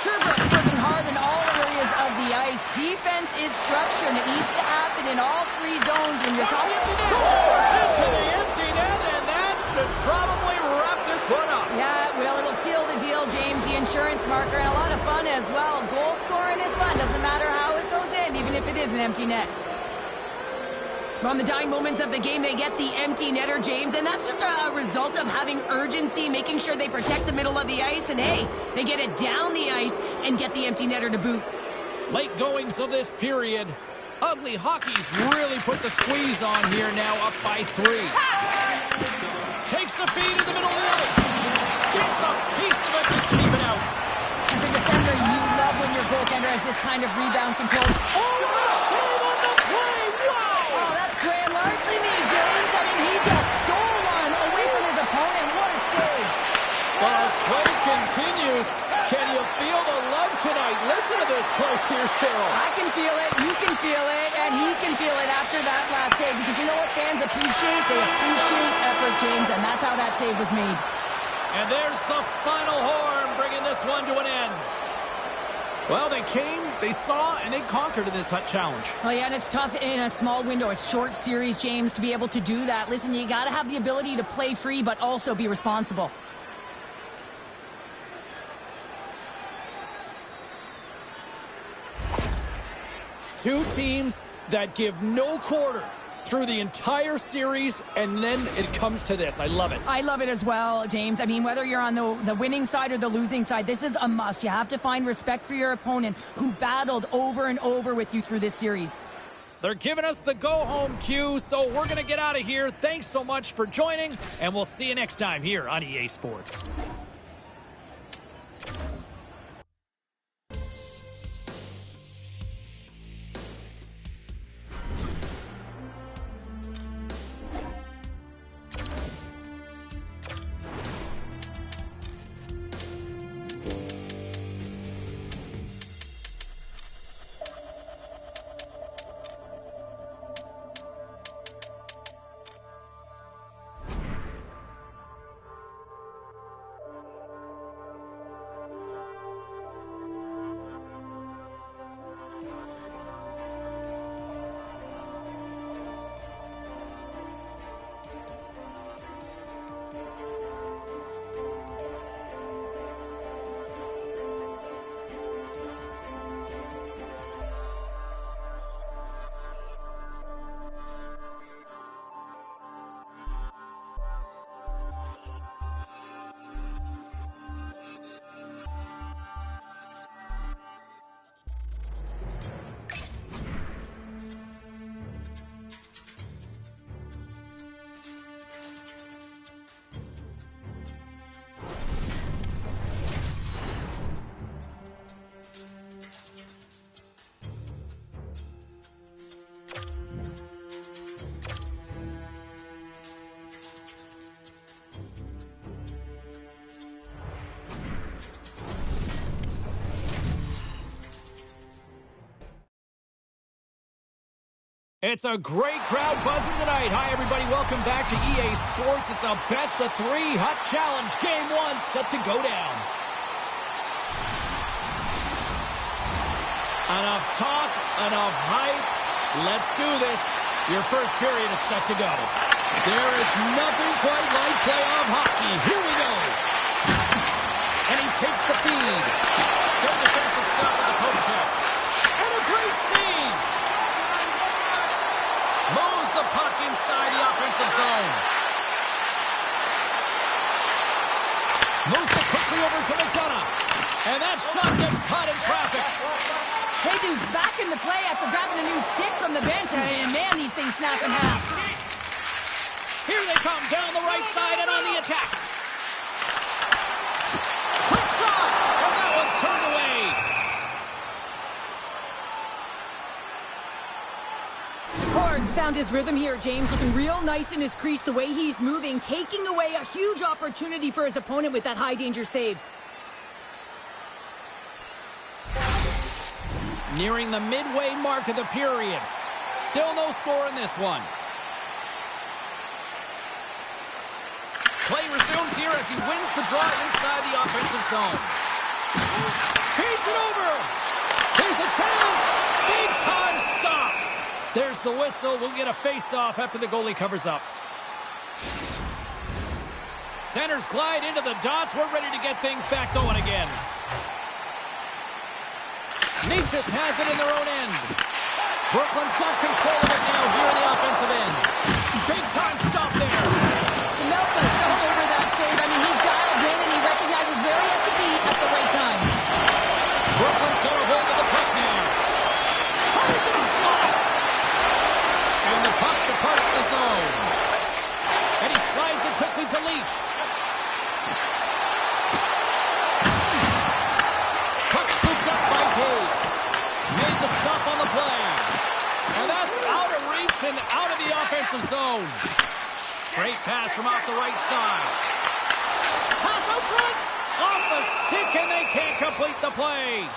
Sherbrooke's working hard in all areas of the ice. Defense is structure, and it needs to happen in all 3 zones when you're talking about scores into the empty net, and that should probably wrap this one up. Yeah, it will. It'll seal the deal, James. The insurance marker, and a lot of fun as well. Goal scoring is fun. Doesn't matter how it goes in, even if it is an empty net. On the dying moments of the game, they get the empty netter, James, and that's just a result of having urgency, making sure they protect the middle of the ice, and hey, they get it down the ice and get the empty netter to boot. Late goings of this period. Ugly Hockey's really put the squeeze on here now, up by 3. Takes the feed in the middle of the ice. Gets a piece of it to keep it out. As a defender, you love when your goaltender has this kind of rebound control. Oh, a save on the play! Wow! Oh, that's grand larceny, James. I mean, he just stole one away from his opponent. What a save. Well, as play continues, can you feel the love tonight? Listen to this place here, Cheryl. I can feel it, you can feel it, and he can feel it after that last save. Because you know what fans appreciate? They appreciate effort, James, and that's how that save was made. And there's the final horn, bringing this one to an end. Well, they came, they saw, and they conquered in this hut challenge. Well, yeah, and it's tough in a small window, a short series, James, to be able to do that. Listen, you got to have the ability to play free, but also be responsible. Two teams that give no quarter through the entire series, and then it comes to this. I love it. I love it as well, James. I mean, whether you're on the winning side or the losing side, this is a must. You have to find respect for your opponent who battled over and over with you through this series. They're giving us the go-home cue, so we're going to get out of here. Thanks so much for joining, and we'll see you next time here on EA Sports. It's a great crowd buzzing tonight. Hi, everybody. Welcome back to EA Sports. It's a best-of-3 hot challenge. Game 1 set to go down. Enough talk, enough hype. Let's do this. Your first period is set to go. There is nothing quite like playoff hockey. Here we go. And he takes the feed. Good defensive stop with the poke check. And a great save. Moves the puck inside the offensive zone. Moves it quickly over to McDonough. And that shot gets caught in traffic. Hey, dude's back in the play after grabbing a new stick from the bench. And man, these things snap in half. Here they come down the right side and on the attack. Quick shot. And that one's turned away. Horns found his rhythm here, James, looking real nice in his crease the way he's moving, taking away a huge opportunity for his opponent with that high-danger save. Nearing the midway mark of the period. Still no score in this one. Play resumes here as he wins the draw inside the offensive zone. Feeds it over. Here's a chance. Big-time stop. There's the whistle. We'll get a face-off after the goalie covers up. Centers glide into the dots. We're ready to get things back going again. Necas has it in their own end. Brooklyn's got control of it now here in the offensive end. Big-time stop there. No thanks all over that save. I mean, he's dialed in and he recognizes where he has to be at the right time. Brooklyn's got a hold of the puck now. Hard to slot. And the puck departs the zone. And he slides it quickly to Leach. Puck scooped up by Taves. Made the stop on the play. And that's out of reach and out of the offensive zone. Great pass from off the right side. Pass out front. Off the stick, and they can't complete the play.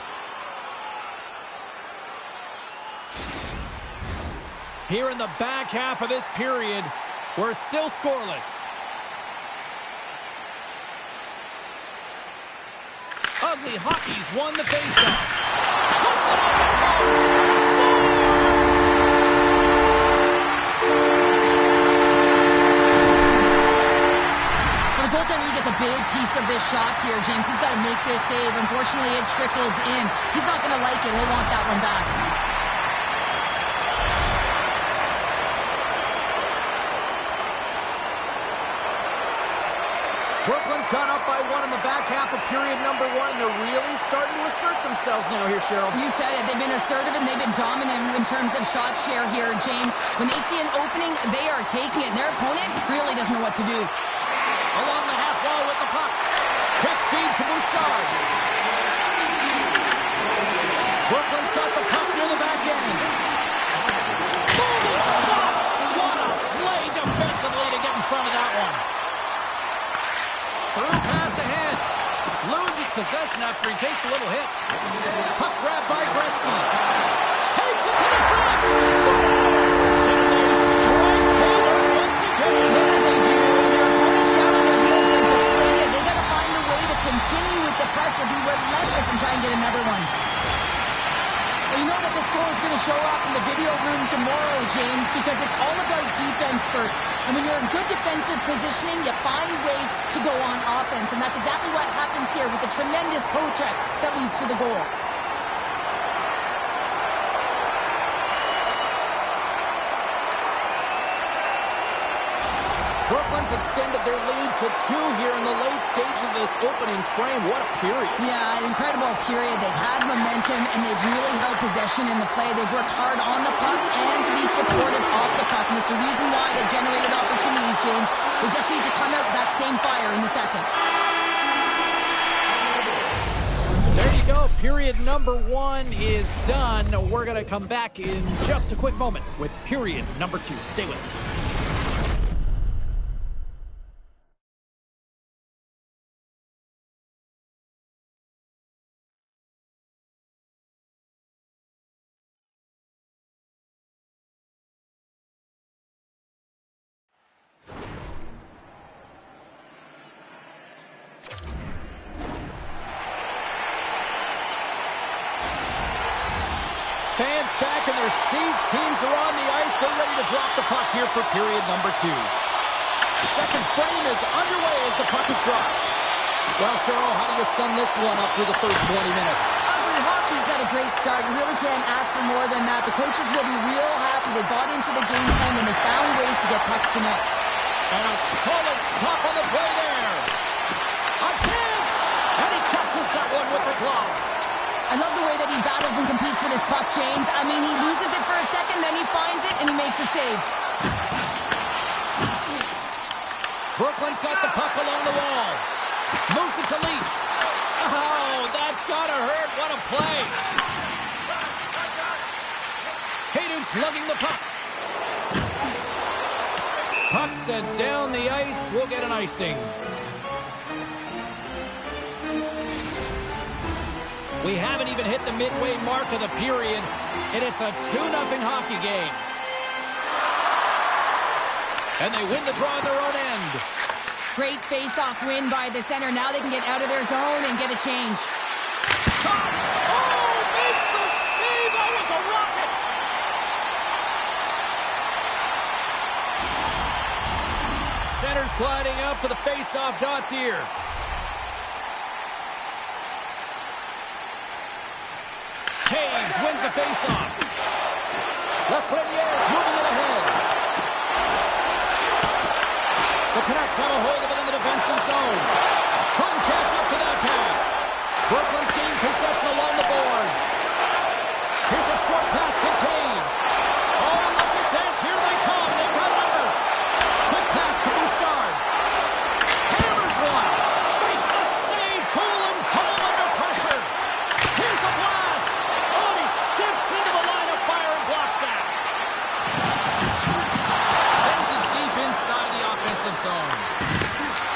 Here in the back half of this period, we're still scoreless. Ugly Hockey's won the faceoff. Puts it off the post. Scores! Well, the goaltender gets a big piece of this shot here, James. He's got to make this save. Unfortunately, it trickles in. He's not going to like it. He'll want that one back. Brooklyn's Brooklyn's gone up by 1 in the back half of period number 1. They're really starting to assert themselves now here, Cheryl. You said it. They've been assertive and they've been dominant in terms of shot share here, James. When they see an opening, they are taking it. And their opponent really doesn't know what to do. Along the half wall with the puck. Quick feed to Bouchard. Brooklyn's got the puck near the back end. Moving shot! What a play defensively to get in front of that one. Through pass ahead. Loses possession after he takes a little hit. Puck grabbed by Gretzky. Takes it to the front. Center base strike Taylor once again. Yeah, they do. And their opponents down on their heels are deflated. They got to find a way to continue with the pressure, be relentless, and try and get another one. You know that this goal is going to show up in the video room tomorrow, James, because it's all about defense first. And when you're in good defensive positioning, you find ways to go on offense. And that's exactly what happens here with the tremendous post check that leads to the goal. Brooklyn's extended their lead to 2 here in the late stages of this opening frame. What a period. Yeah, an incredible period. They've had momentum, and they've really held possession in the play. They've worked hard on the puck and to be supported off the puck. And it's the reason why they've generated opportunities, James. They just need to come out that same fire in the second. There you go. Period number 1 is done. We're going to come back in just a quick moment with period number 2. Stay with us. Fans back in their seats. Teams are on the ice. They're ready to drop the puck here for period number 2. Second frame is underway as the puck is dropped. Well, Cheryl, how do you sum this one up through the first 20 minutes? Ugly hockey's had a great start. You really can't ask for more than that. The coaches will be real happy. They bought into the game plan, and they found ways to get pucks to net. And a solid stop on the play there. A chance! And he catches that one with the glove. I love the way that he battles and competes for this puck, James. I mean, he loses it for a second, then he finds it, and he makes the save. Brooklyn's got the puck along the wall. Moves it to Leach. Oh, that's gotta hurt. What a play. Hayden's lugging the puck. Puck sent down the ice. We'll get an icing. We haven't even hit the midway mark of the period, and it's a 2-0 hockey game. And they win the draw in their own end. Great face-off win by the center. Now they can get out of their zone and get a change. Shot! Oh, makes the save! That was a rocket! Center's gliding up to the face-off dots here. Hayes wins the face-off. Lafreniere's moving it ahead. The Canucks have a hold of it in the defensive zone. Couldn't catch up to that pass. Brooklyn's gained possession along the boards. Here's a short pass to Taves. Oh, look at this. Here they come. They've got numbers. Quick pass to Bouchard. Hammers one. Makes the save. Cool and calm under pressure. Here's a blast. Oh, he steps into the line of fire and blocks that. Sends it deep inside the offensive zone.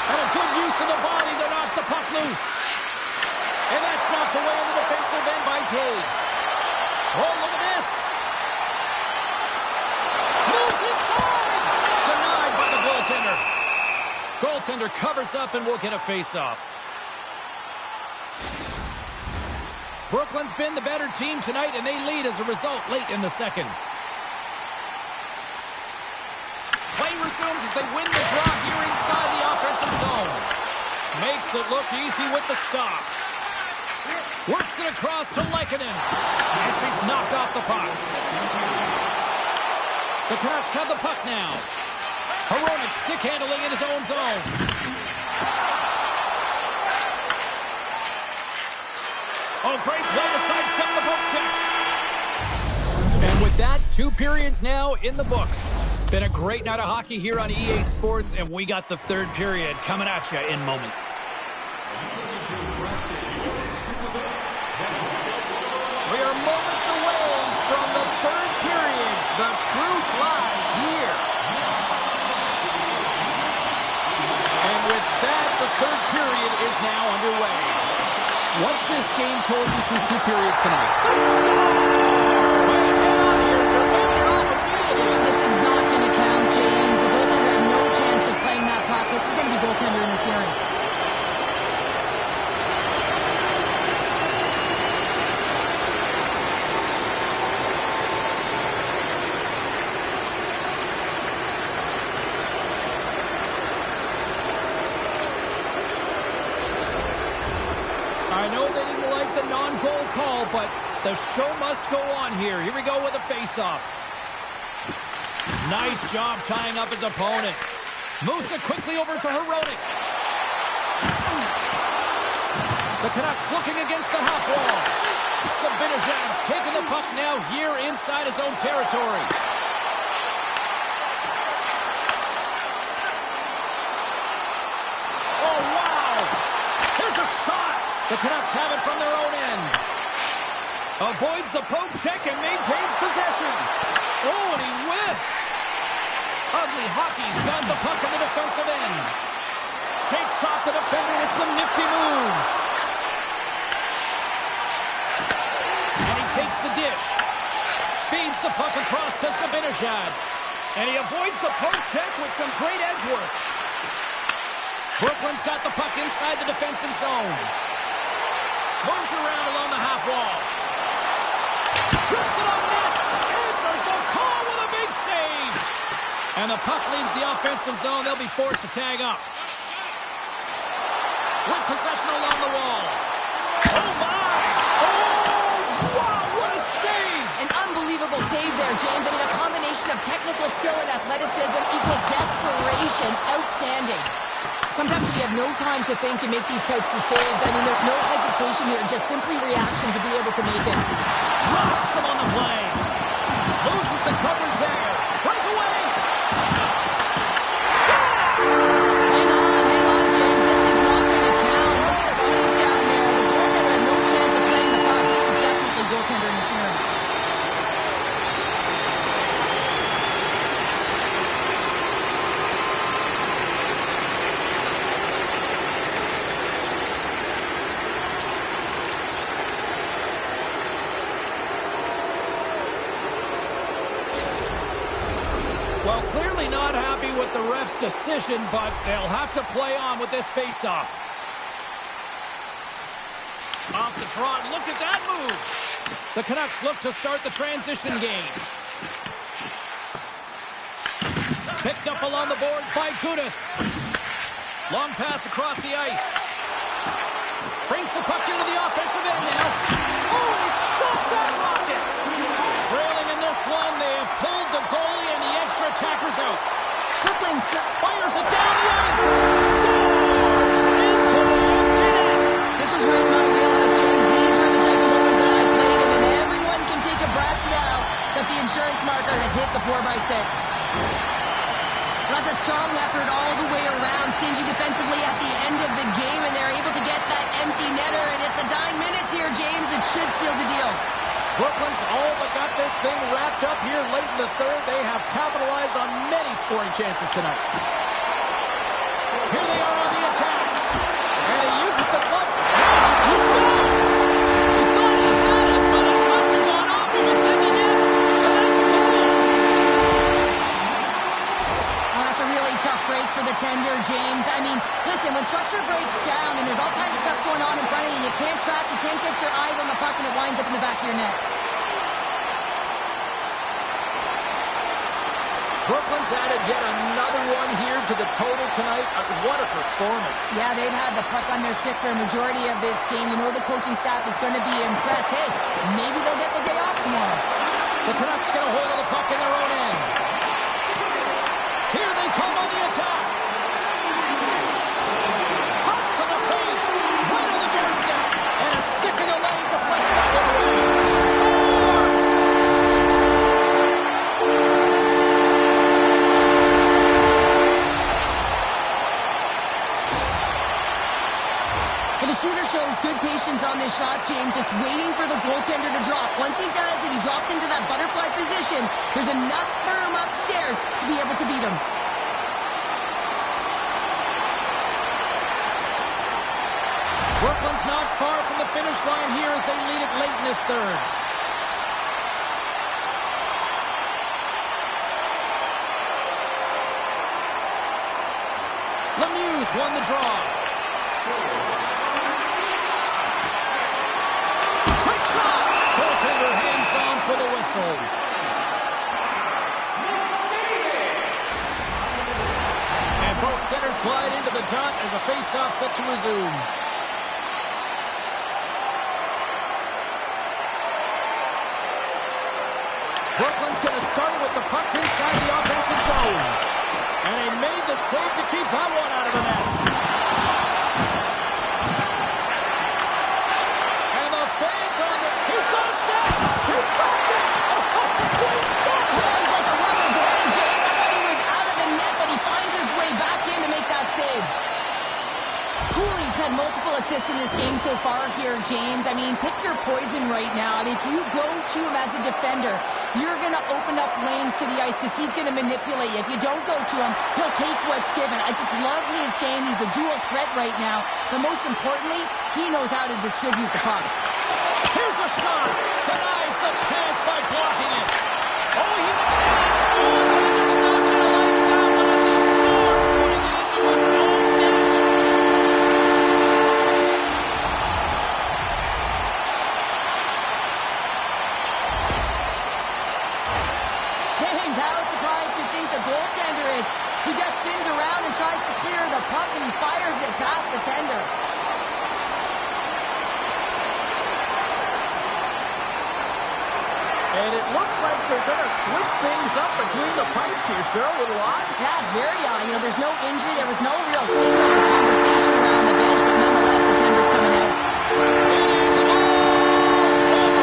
And a good use of the body to knock the puck loose. And that's knocked away in the defensive end by Taves. Oh, look at this. Moves inside. Denied by the goaltender. Goaltender covers up and will get a face-off. Brooklyn's been the better team tonight, and they lead as a result late in the second. Play resumes as they win the draw here inside the offensive zone. Makes it look easy with the stop. Works it across to Lehkonen. And she's knocked off the puck. The Canucks have the puck now. Hronek stick handling in his own zone. Oh, great play to sidestep the poke check. And with that, 2 periods now in the books. Been a great night of hockey here on EA Sports, and we got the 3rd period coming at you in moments. We are moments away from the 3rd period. The truth lies here. And with that, the 3rd period is now underway. What's this game told you through 2 periods tonight? They score! Way to get out of here. They're making it off immediately. This is not going to count, James. The goaltender had no chance of playing that puck. This is going to be goaltender interference. I know they didn't like the non-goal call, but the show must go on here. Here we go with a face-off. Nice job tying up his opponent. Moves it quickly over to Herodic. The Canucks looking against the half wall. Sabinajad's taking the puck now here inside his own territory. Oh, wow! There's a shot! The Canucks have it from their own end. Avoids the poke check and maintains possession. Oh, and he whiffs. Ugly Hockey's got the puck in the defensive end. Shakes off the defender with some nifty moves. And he takes the dish. Feeds the puck across to Sabinajad. And he avoids the poke check with some great edge work. Brooklyn's got the puck inside the defensive zone. Moves around along the half wall. Shoots it on net. Answers the call with a big save. And the puck leaves the offensive zone. They'll be forced to tag up. With possession along the wall. Oh, my. Oh, wow, what a save. An unbelievable save there, James. I mean, a combination of technical skill and athleticism equals desperation. Outstanding. Sometimes we have no time to think and make these types of saves. I mean, there's no hesitation here, just simply reaction to be able to make it. Rocks him on the play. Loses the coverage there. Breakaway. Hang on, James. This is not going to count. Look at the bodies down there. The goaltender had no chance of playing the puck. This is definitely goaltender interference. Well, clearly not happy with the ref's decision, but they'll have to play on with this faceoff. Off the trot, look at that move. The Canucks look to start the transition game. Picked up along the boards by Gudas. Long pass across the ice. Brings the puck into the offensive end now. Oh, he stopped that rocket. Trailing in this one, they have pulled the goalie and the extra attackers out. Brooklyn Fires it down the ice. Scores into the empty net. This was right in my wheelhouse, James. These were the type of moments that I played in, and everyone can take a breath now that the insurance marker has hit the 4x6. That's a strong effort all the way around, stingy defensively at the end of the game, and they're able to get that empty netter, and at the dying minutes here, James, it should seal the deal. Brooklyn's all but got this thing wrapped up here late in the 3rd. They have capitalized on many scoring chances tonight. Here they are on the attack. And he uses the glove. He scores! He thought he had it, but it must have gone off him. It's in the net. And that's a goal. Oh, that's a really tough break for the tender, James. I mean, listen, when structure breaks down and there's all kinds of stuff going on in front of you, you can't track, you can't get your eyes on the puck, and it winds up in the back of your net. Brooklyn's added yet another one here to the total tonight. What a performance. Yeah, they've had the puck on their stick for a majority of this game. You know the coaching staff is going to be impressed. Hey, maybe they'll get the day off tomorrow. The Canucks get a hold of the puck in their own end. Here they come on the attack. Cuts to the paint. Right on the doorstep. And a stick in the lane to Well, the shooter shows good patience on this shot, James, just waiting for the goaltender to drop. Once he does and he drops into that butterfly position, there's enough room upstairs to be able to beat him. Brooklyn's not far from the finish line here as they lead it late in this third. Lemieux won the draw. Quick shot! Goaltender hands on for the whistle. And both centers glide into the dot as a face-off set to resume. Brooklyn's going to start with the puck inside the offensive zone. And he made the save to keep that one out of the net. And the fans on the... He's going to stop! He stopped it! Oh, he stopped it! He's like a rubber band, James. I thought he was out of the net, but he finds his way back in to make that save. Cooley's had multiple assists in this game so far here, James. I mean, pick your poison right now. I mean, if you go to him as a defender, you're going to open up lanes to the ice because he's going to manipulate you. If you don't go to him, he'll take what's given. I just love his game. He's a dual threat right now. But most importantly, he knows how to distribute the puck. Here's a shot. Denies the chance by blocking it. Oh, he missed. Goaltender's not going to like that one as he scores, putting it into his own net. James, how surprised do you think the goaltender is? He just spins around and tries to clear the puck, and he fires it past the tender. And it looks like they're going to switch things up between the pipes here, Cheryl. A little odd. Yeah, it's very odd. You know, there's no injury. There was no real signal or conversation around the bench, but nonetheless, the tender's coming out. It is all over.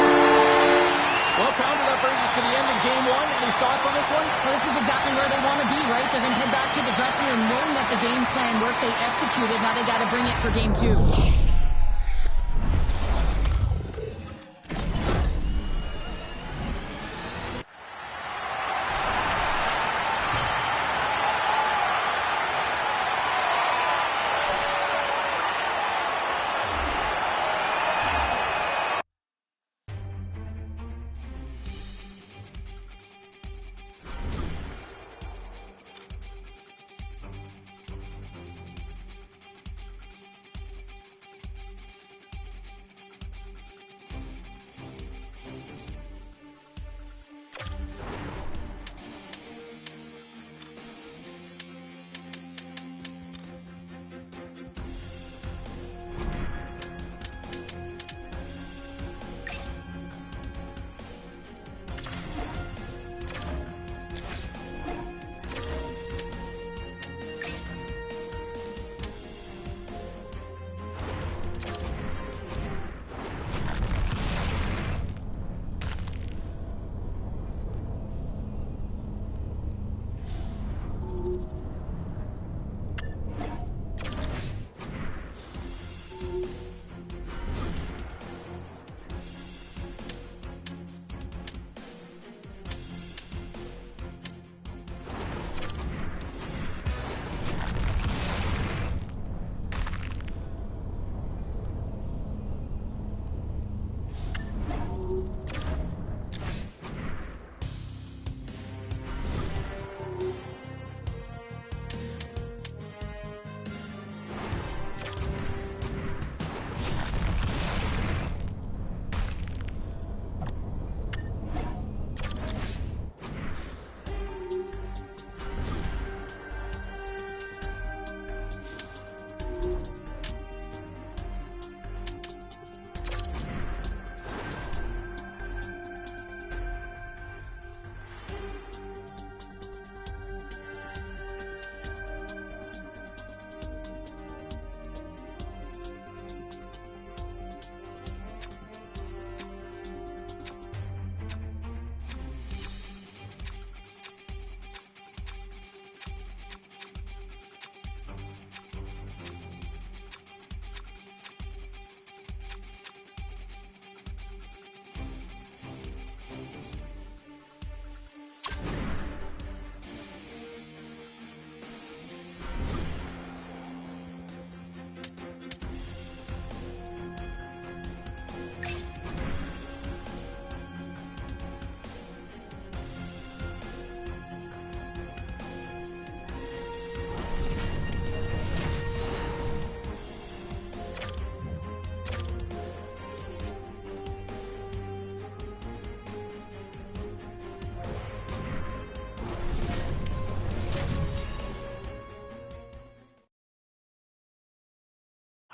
Well, Pounder, that brings us to the end of Game 1. Any thoughts on this one? Well, this is exactly where they want to be, right? They're going to head back to the dressing room knowing that the game plan worked. They executed. Now they got to bring it for Game 2.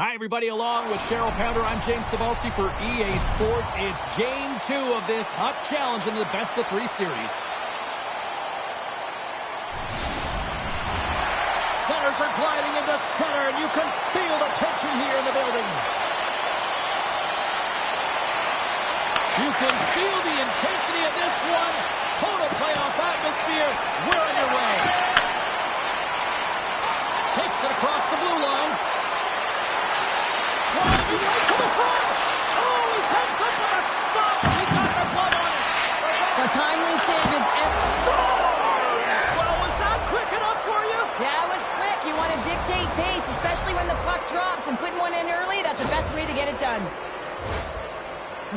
Hi, everybody. Along with Cheryl Pounder, I'm James Cebulski for EA Sports. It's Game 2 of this hot challenge in the best-of-3 series. Centers are gliding into center, and you can feel the tension here in the building. You can feel the intensity of this one. Total playoff atmosphere. We're on your way. Takes it across the blue line. Driving right to the front. Oh, he comes up with a stop. He got the glove on it. The timely save is Scores! Well, was that quick enough for you? Yeah, it was quick. You want to dictate pace, especially when the puck drops, and putting one in early, that's the best way to get it done.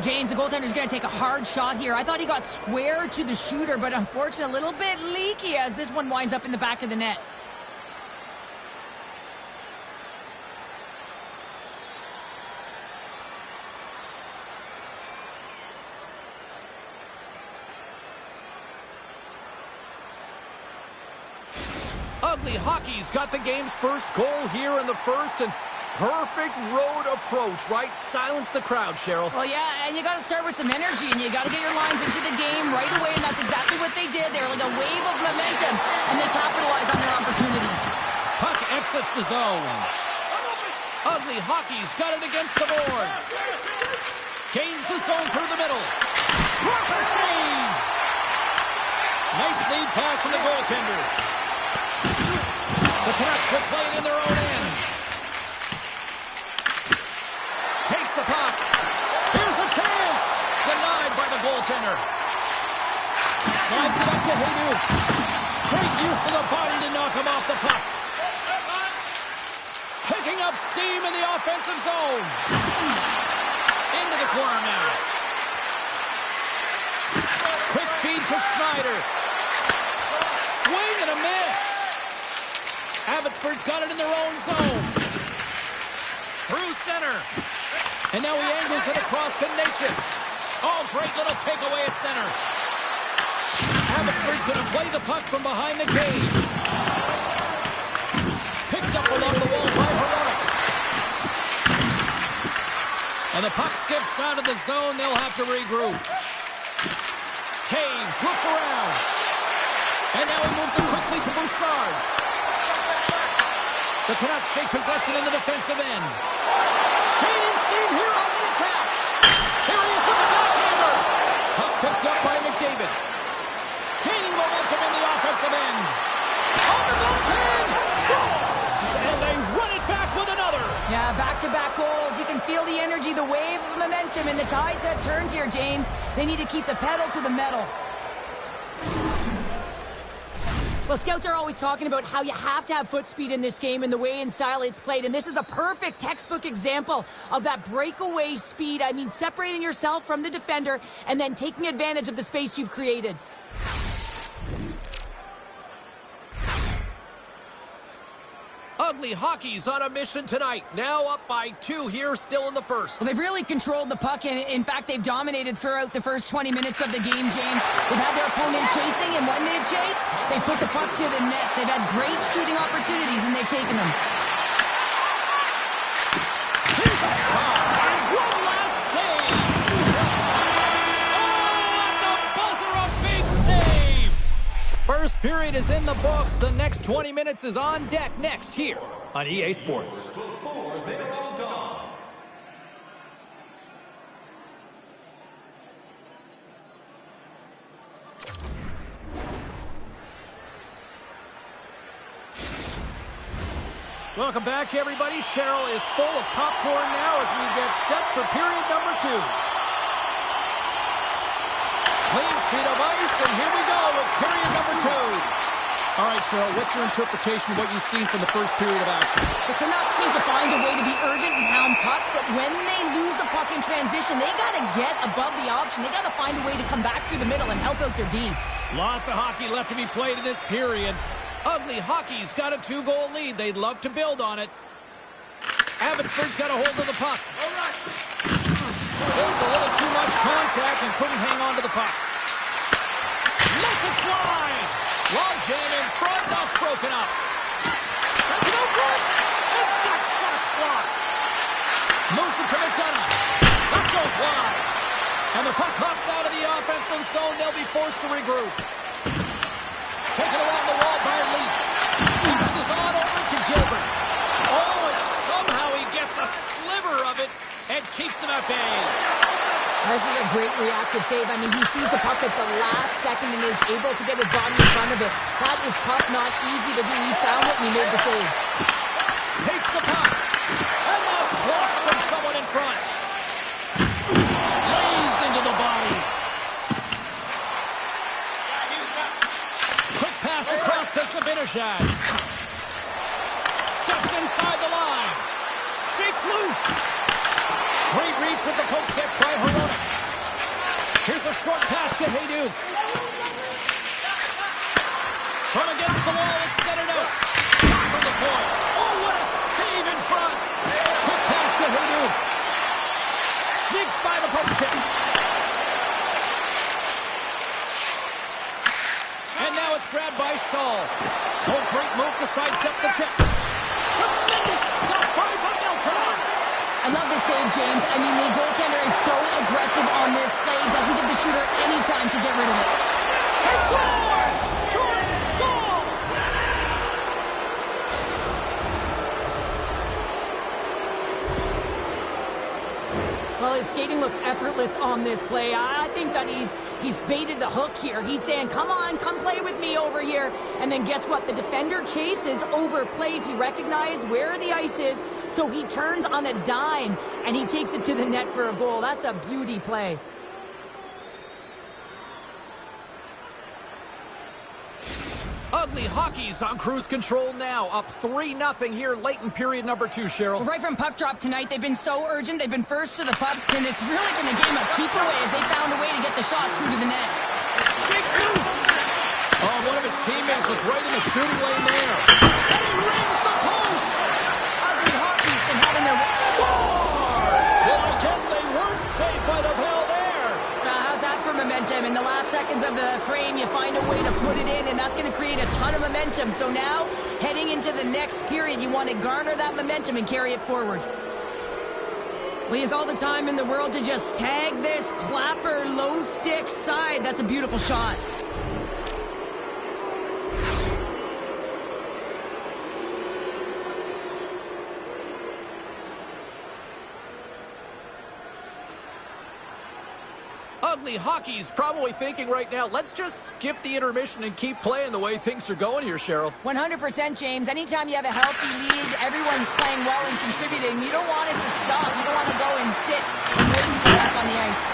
James, the goaltender's going to take a hard shot here. I thought he got square to the shooter, but unfortunately a little bit leaky as this one winds up in the back of the net. Ugly Hockey's got the game's first goal here in the first, and perfect road approach, right? Silence the crowd, Cheryl. Well, yeah, and you got to start with some energy, and you got to get your lines into the game right away, and that's exactly what they did. They were like a wave of momentum, and they capitalized on their opportunity. Puck exits the zone. Ugly Hockey's got it against the boards. Gains the zone through the middle. Proper save! Nice lead pass from the goaltender. The Canucks will play it in their own end. Takes the puck. Here's a chance. Denied by the goaltender. Slides it up to Haydu. Great use of the body to knock him off the puck. Picking up steam in the offensive zone. Into the corner now. Quick feed to Schneider. Swing and a miss. Abbotsford's got it in their own zone. Through center. And now he angles it across to Natchez. Oh, great little takeaway at center. Abbotsford's going to play the puck from behind the cage. Picked up along the wall by Heroic. And the puck skips out of the zone. They'll have to regroup. Taves looks around. And now he moves it quickly to Bouchard. The Canucks take possession in the defensive end. Gaining steam here on the attack. Here he is with the backhander. Puck picked up by McDavid. Gaining momentum in the offensive end. On the backhand. Scores! And they run it back with another. Yeah, back-to-back goals. You can feel the energy, the wave of momentum, and the tides have turned here, James. They need to keep the pedal to the metal. Well, scouts are always talking about how you have to have foot speed in this game and the way and style it's played, and this is a perfect textbook example of that breakaway speed. I mean, separating yourself from the defender and then taking advantage of the space you've created. Ugly Hockey's on a mission tonight. Now up by 2 here, still in the first. Well, they've really controlled the puck, and in fact, they've dominated throughout the first 20 minutes of the game, James. They've had their opponent chasing, and when they've chased, they put the puck to the net. They've had great shooting opportunities, and they've taken them. Here's a shot, and one last save. Oh, at the buzzer, a big save. First period is in the books. The next 20 minutes is on deck next here on EA Sports. Before they're all gone. Welcome back, everybody. Cheryl is full of popcorn now as we get set for period number 2. Clean sheet of ice, and here we go with period number 2. All right, Cheryl, what's your interpretation of what you've seen from the first period of action? The Canucks need to find a way to be urgent and pound pucks, but when they lose the puck in transition, they got to get above the option. They got to find a way to come back through the middle and help out their D. Lots of hockey left to be played in this period. Ugly Hockey's got a 2-goal lead. They'd love to build on it. Abbotsford's got a hold of the puck. Just a little too much contact and couldn't hang on to the puck. Lets it fly. Long jam in front. That's broken up. Sends it out front. And that shot's blocked. Moves it to McDonough. That goes wide. And the puck hops out of the offensive zone. They'll be forced to regroup. Taken along the wall by Leach. Passes on over to Gilbert. Oh, and somehow he gets a sliver of it and keeps them at bay. This is a great reactive save. I mean, he sees the puck at the last second and is able to get his body in front of it. That is tough, not easy to do. He found it and he made the save. Takes the puck. And that's blocked from someone in front. Lays into the body. Quick pass across to Zibanejad. Steps inside the line. Shakes loose. Great reach with the poke check by Hronek. Here's a short pass to Jesus. From against the wall, it's centered out. From the point. Oh, what a save in front. Quick pass to Jesus. Sneaks by the poke check. And now it's grabbed by Stahl. Oh, great move to sidestep the check. Tremendous stop by Vanelka. I love this save, James. I mean, the goaltender is so aggressive on this play. He doesn't give the shooter any time to get rid of it. He scores! Jordan Stahl! Well, his skating looks effortless on this play. I think that he's baited the hook here. He's saying, come on, come play with me over here. And then guess what? The defender chases, overplays. He recognizes where the ice is, so he turns on a dime, and he takes it to the net for a goal. That's a beauty play. Ugly Hockey's on cruise control now. Up 3-0 here late in period number 2, Cheryl. Well, right from puck drop tonight, they've been so urgent. They've been first to the puck, and it's really been a game of keep away as they found a way to get the shots through to the net. Shakes loose. Oh, one of his teammates was right in the shooting lane there. And he rings the post. Ugly Hockey's been having their... Scores! Well, I guess they weren't safe by the bell there. How's that for momentum? In the last seconds of the frame, you find a way to put it in, and that's going to create a ton of momentum. So now, heading into the next period, you want to garner that momentum and carry it forward. Well, he has all the time in the world to just tag this clapper low stick side. That's a beautiful shot. Ugly Hockey's probably thinking right now, let's just skip the intermission and keep playing the way things are going here, Cheryl. 100%, James. Anytime you have a healthy lead, everyone's playing well and contributing. You don't want it to stop. You don't want to go and sit and wait to get back on the ice.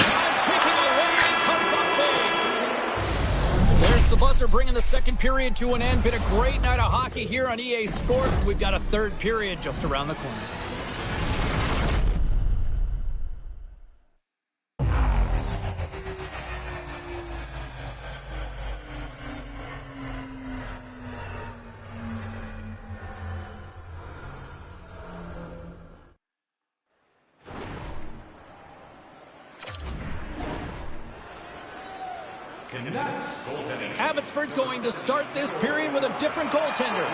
Time ticking away, comes up big. There's the buzzer bringing the second period to an end. Been a great night of hockey here on EA Sports. We've got a third period just around the corner. Abbotsford's going to start this period with a different goaltender.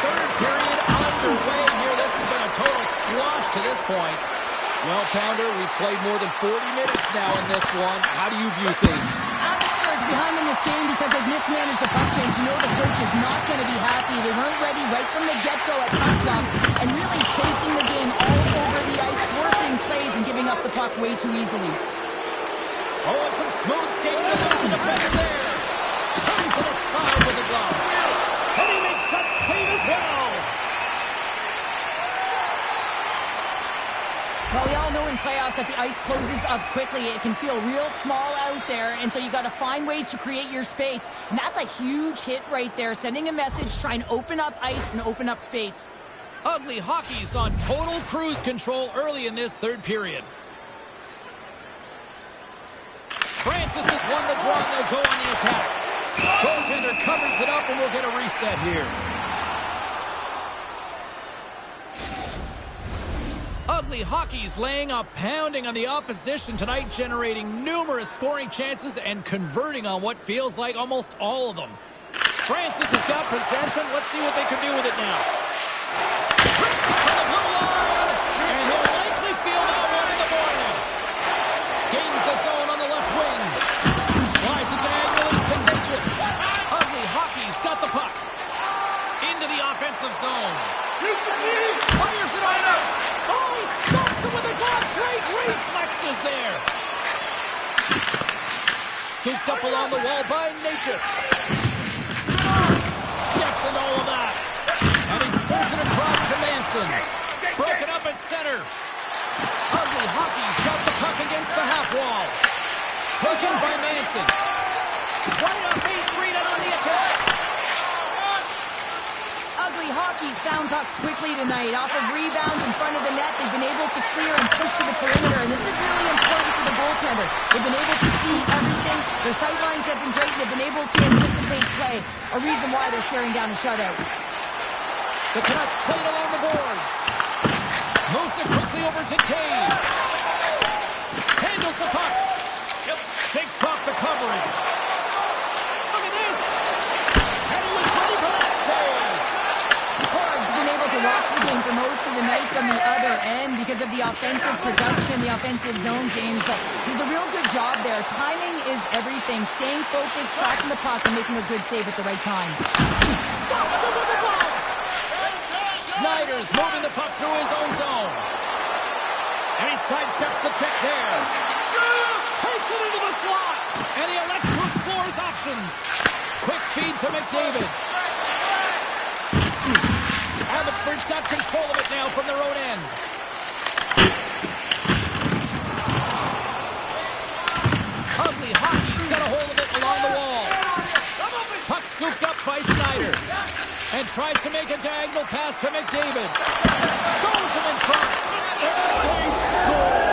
Third period underway here. This has been a total squash to this point. Well, Pounder, we've played more than 40 minutes now in this one. How do you view things? Abbotsford's behind in this game because they've mismanaged the puck change. You know the coach is not going to be happy. They weren't ready right from the get-go at puck drop and really chasing the game all over the ice, forcing plays and giving up the puck way too easily. Oh, and some smooth skating to loosen the defender there. Turns to the side with the glove. And he makes that save as well. Well, we all know in playoffs that the ice closes up quickly. It can feel real small out there, and so you got to find ways to create your space. And that's a huge hit right there, sending a message, trying to open up ice and open up space. Ugly Hockey's on total cruise control early in this third period. Francis has won the draw, and they'll go on the attack. Goaltender covers it up, and we'll get a reset here. Ugly Hockey's laying a pounding on the opposition tonight, generating numerous scoring chances and converting on what feels like almost all of them. Francis has got possession. Let's see what they can do with it now. scooped up along the wall by Natchez. Steps into all of that. And he sends it across to Manson. Broken up at center. Ugly Hockey's got the puck against the half wall. Taken by Manson. Right up Main Street and on the attack. Ugly Hockey's found pucks quickly tonight. Off of rebounds in front of the net, they've been able to clear and push to the perimeter, and this is really important for the goaltender. They've been able to see everything. Their sight lines have been great. They've been able to anticipate play. A reason why they're staring down a shutout. The Canucks played along the boards. Moves it quickly over to Taves. Handles the puck. Shakes off the coverage. Look at this. And he was ready for that save. Ford's been able to watch the game for most of the night from the other end because of the offensive production in the offensive zone, James. But he's a real good job there. Timing is everything. Staying focused, tracking the puck, and making a good save at the right time. Stops him with the glove. Schneider's moving the puck through his own zone. And he sidesteps the check there. Takes it into the slot. And he elects to explore his options. Quick feed to McDavid. Abbotsford's got control of it now from their own end. Ugly Hockey's got a hold of it along the wall. Puck scooped up by Schneider. And tries to make a diagonal pass to McDavid. Stones him in front. And they score.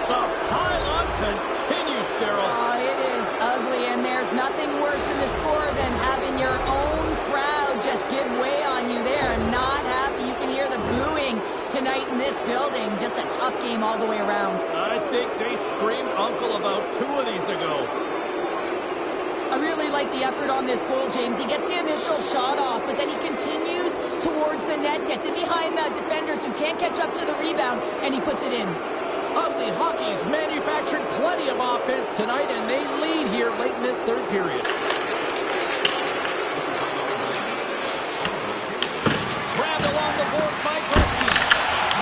The pile-on continues, Cheryl. Oh, it is ugly, and there's nothing worse in the score than having your own crowd just give way on you there. Not happy. You can hear the booing tonight in this building. Just a tough game all the way around. I think they screamed uncle about 2 of these ago. I really like the effort on this goal, James. He gets the initial shot off, but then he continues towards the net, gets in behind the defenders who can't catch up to the rebound, and he puts it in. Ugly Hockey's manufactured plenty of offense tonight, and they lead here late in this third period. Grabbed along the board by Gretzky.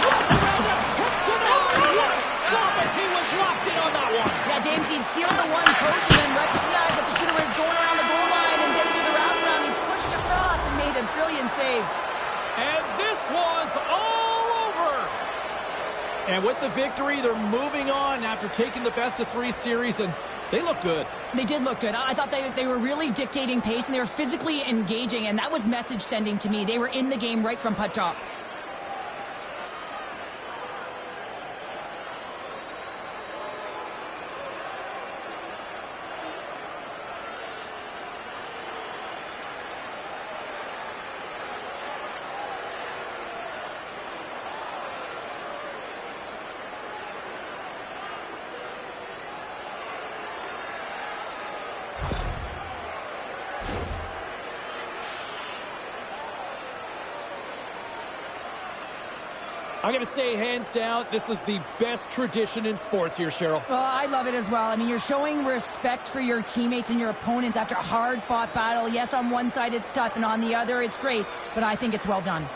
Wrapped around him, tipped it out. What a stop as he was locked in on that one. Yeah, James, he'd sealed the one post and then recognized that the shooter was going around the goal line and then into the wraparound. He pushed across and made a brilliant save. And this one's all over. And with the victory, they're moving on after taking the best-of-3 series, and they look good. They did look good. I thought they were really dictating pace, and they were physically engaging, and that was message sending to me. They were in the game right from puck drop. I'm going to say hands down, this is the best tradition in sports here, Cheryl. Well, I love it as well. I mean, you're showing respect for your teammates and your opponents after a hard-fought battle. Yes, on one side it's tough, and on the other it's great, but I think it's well done.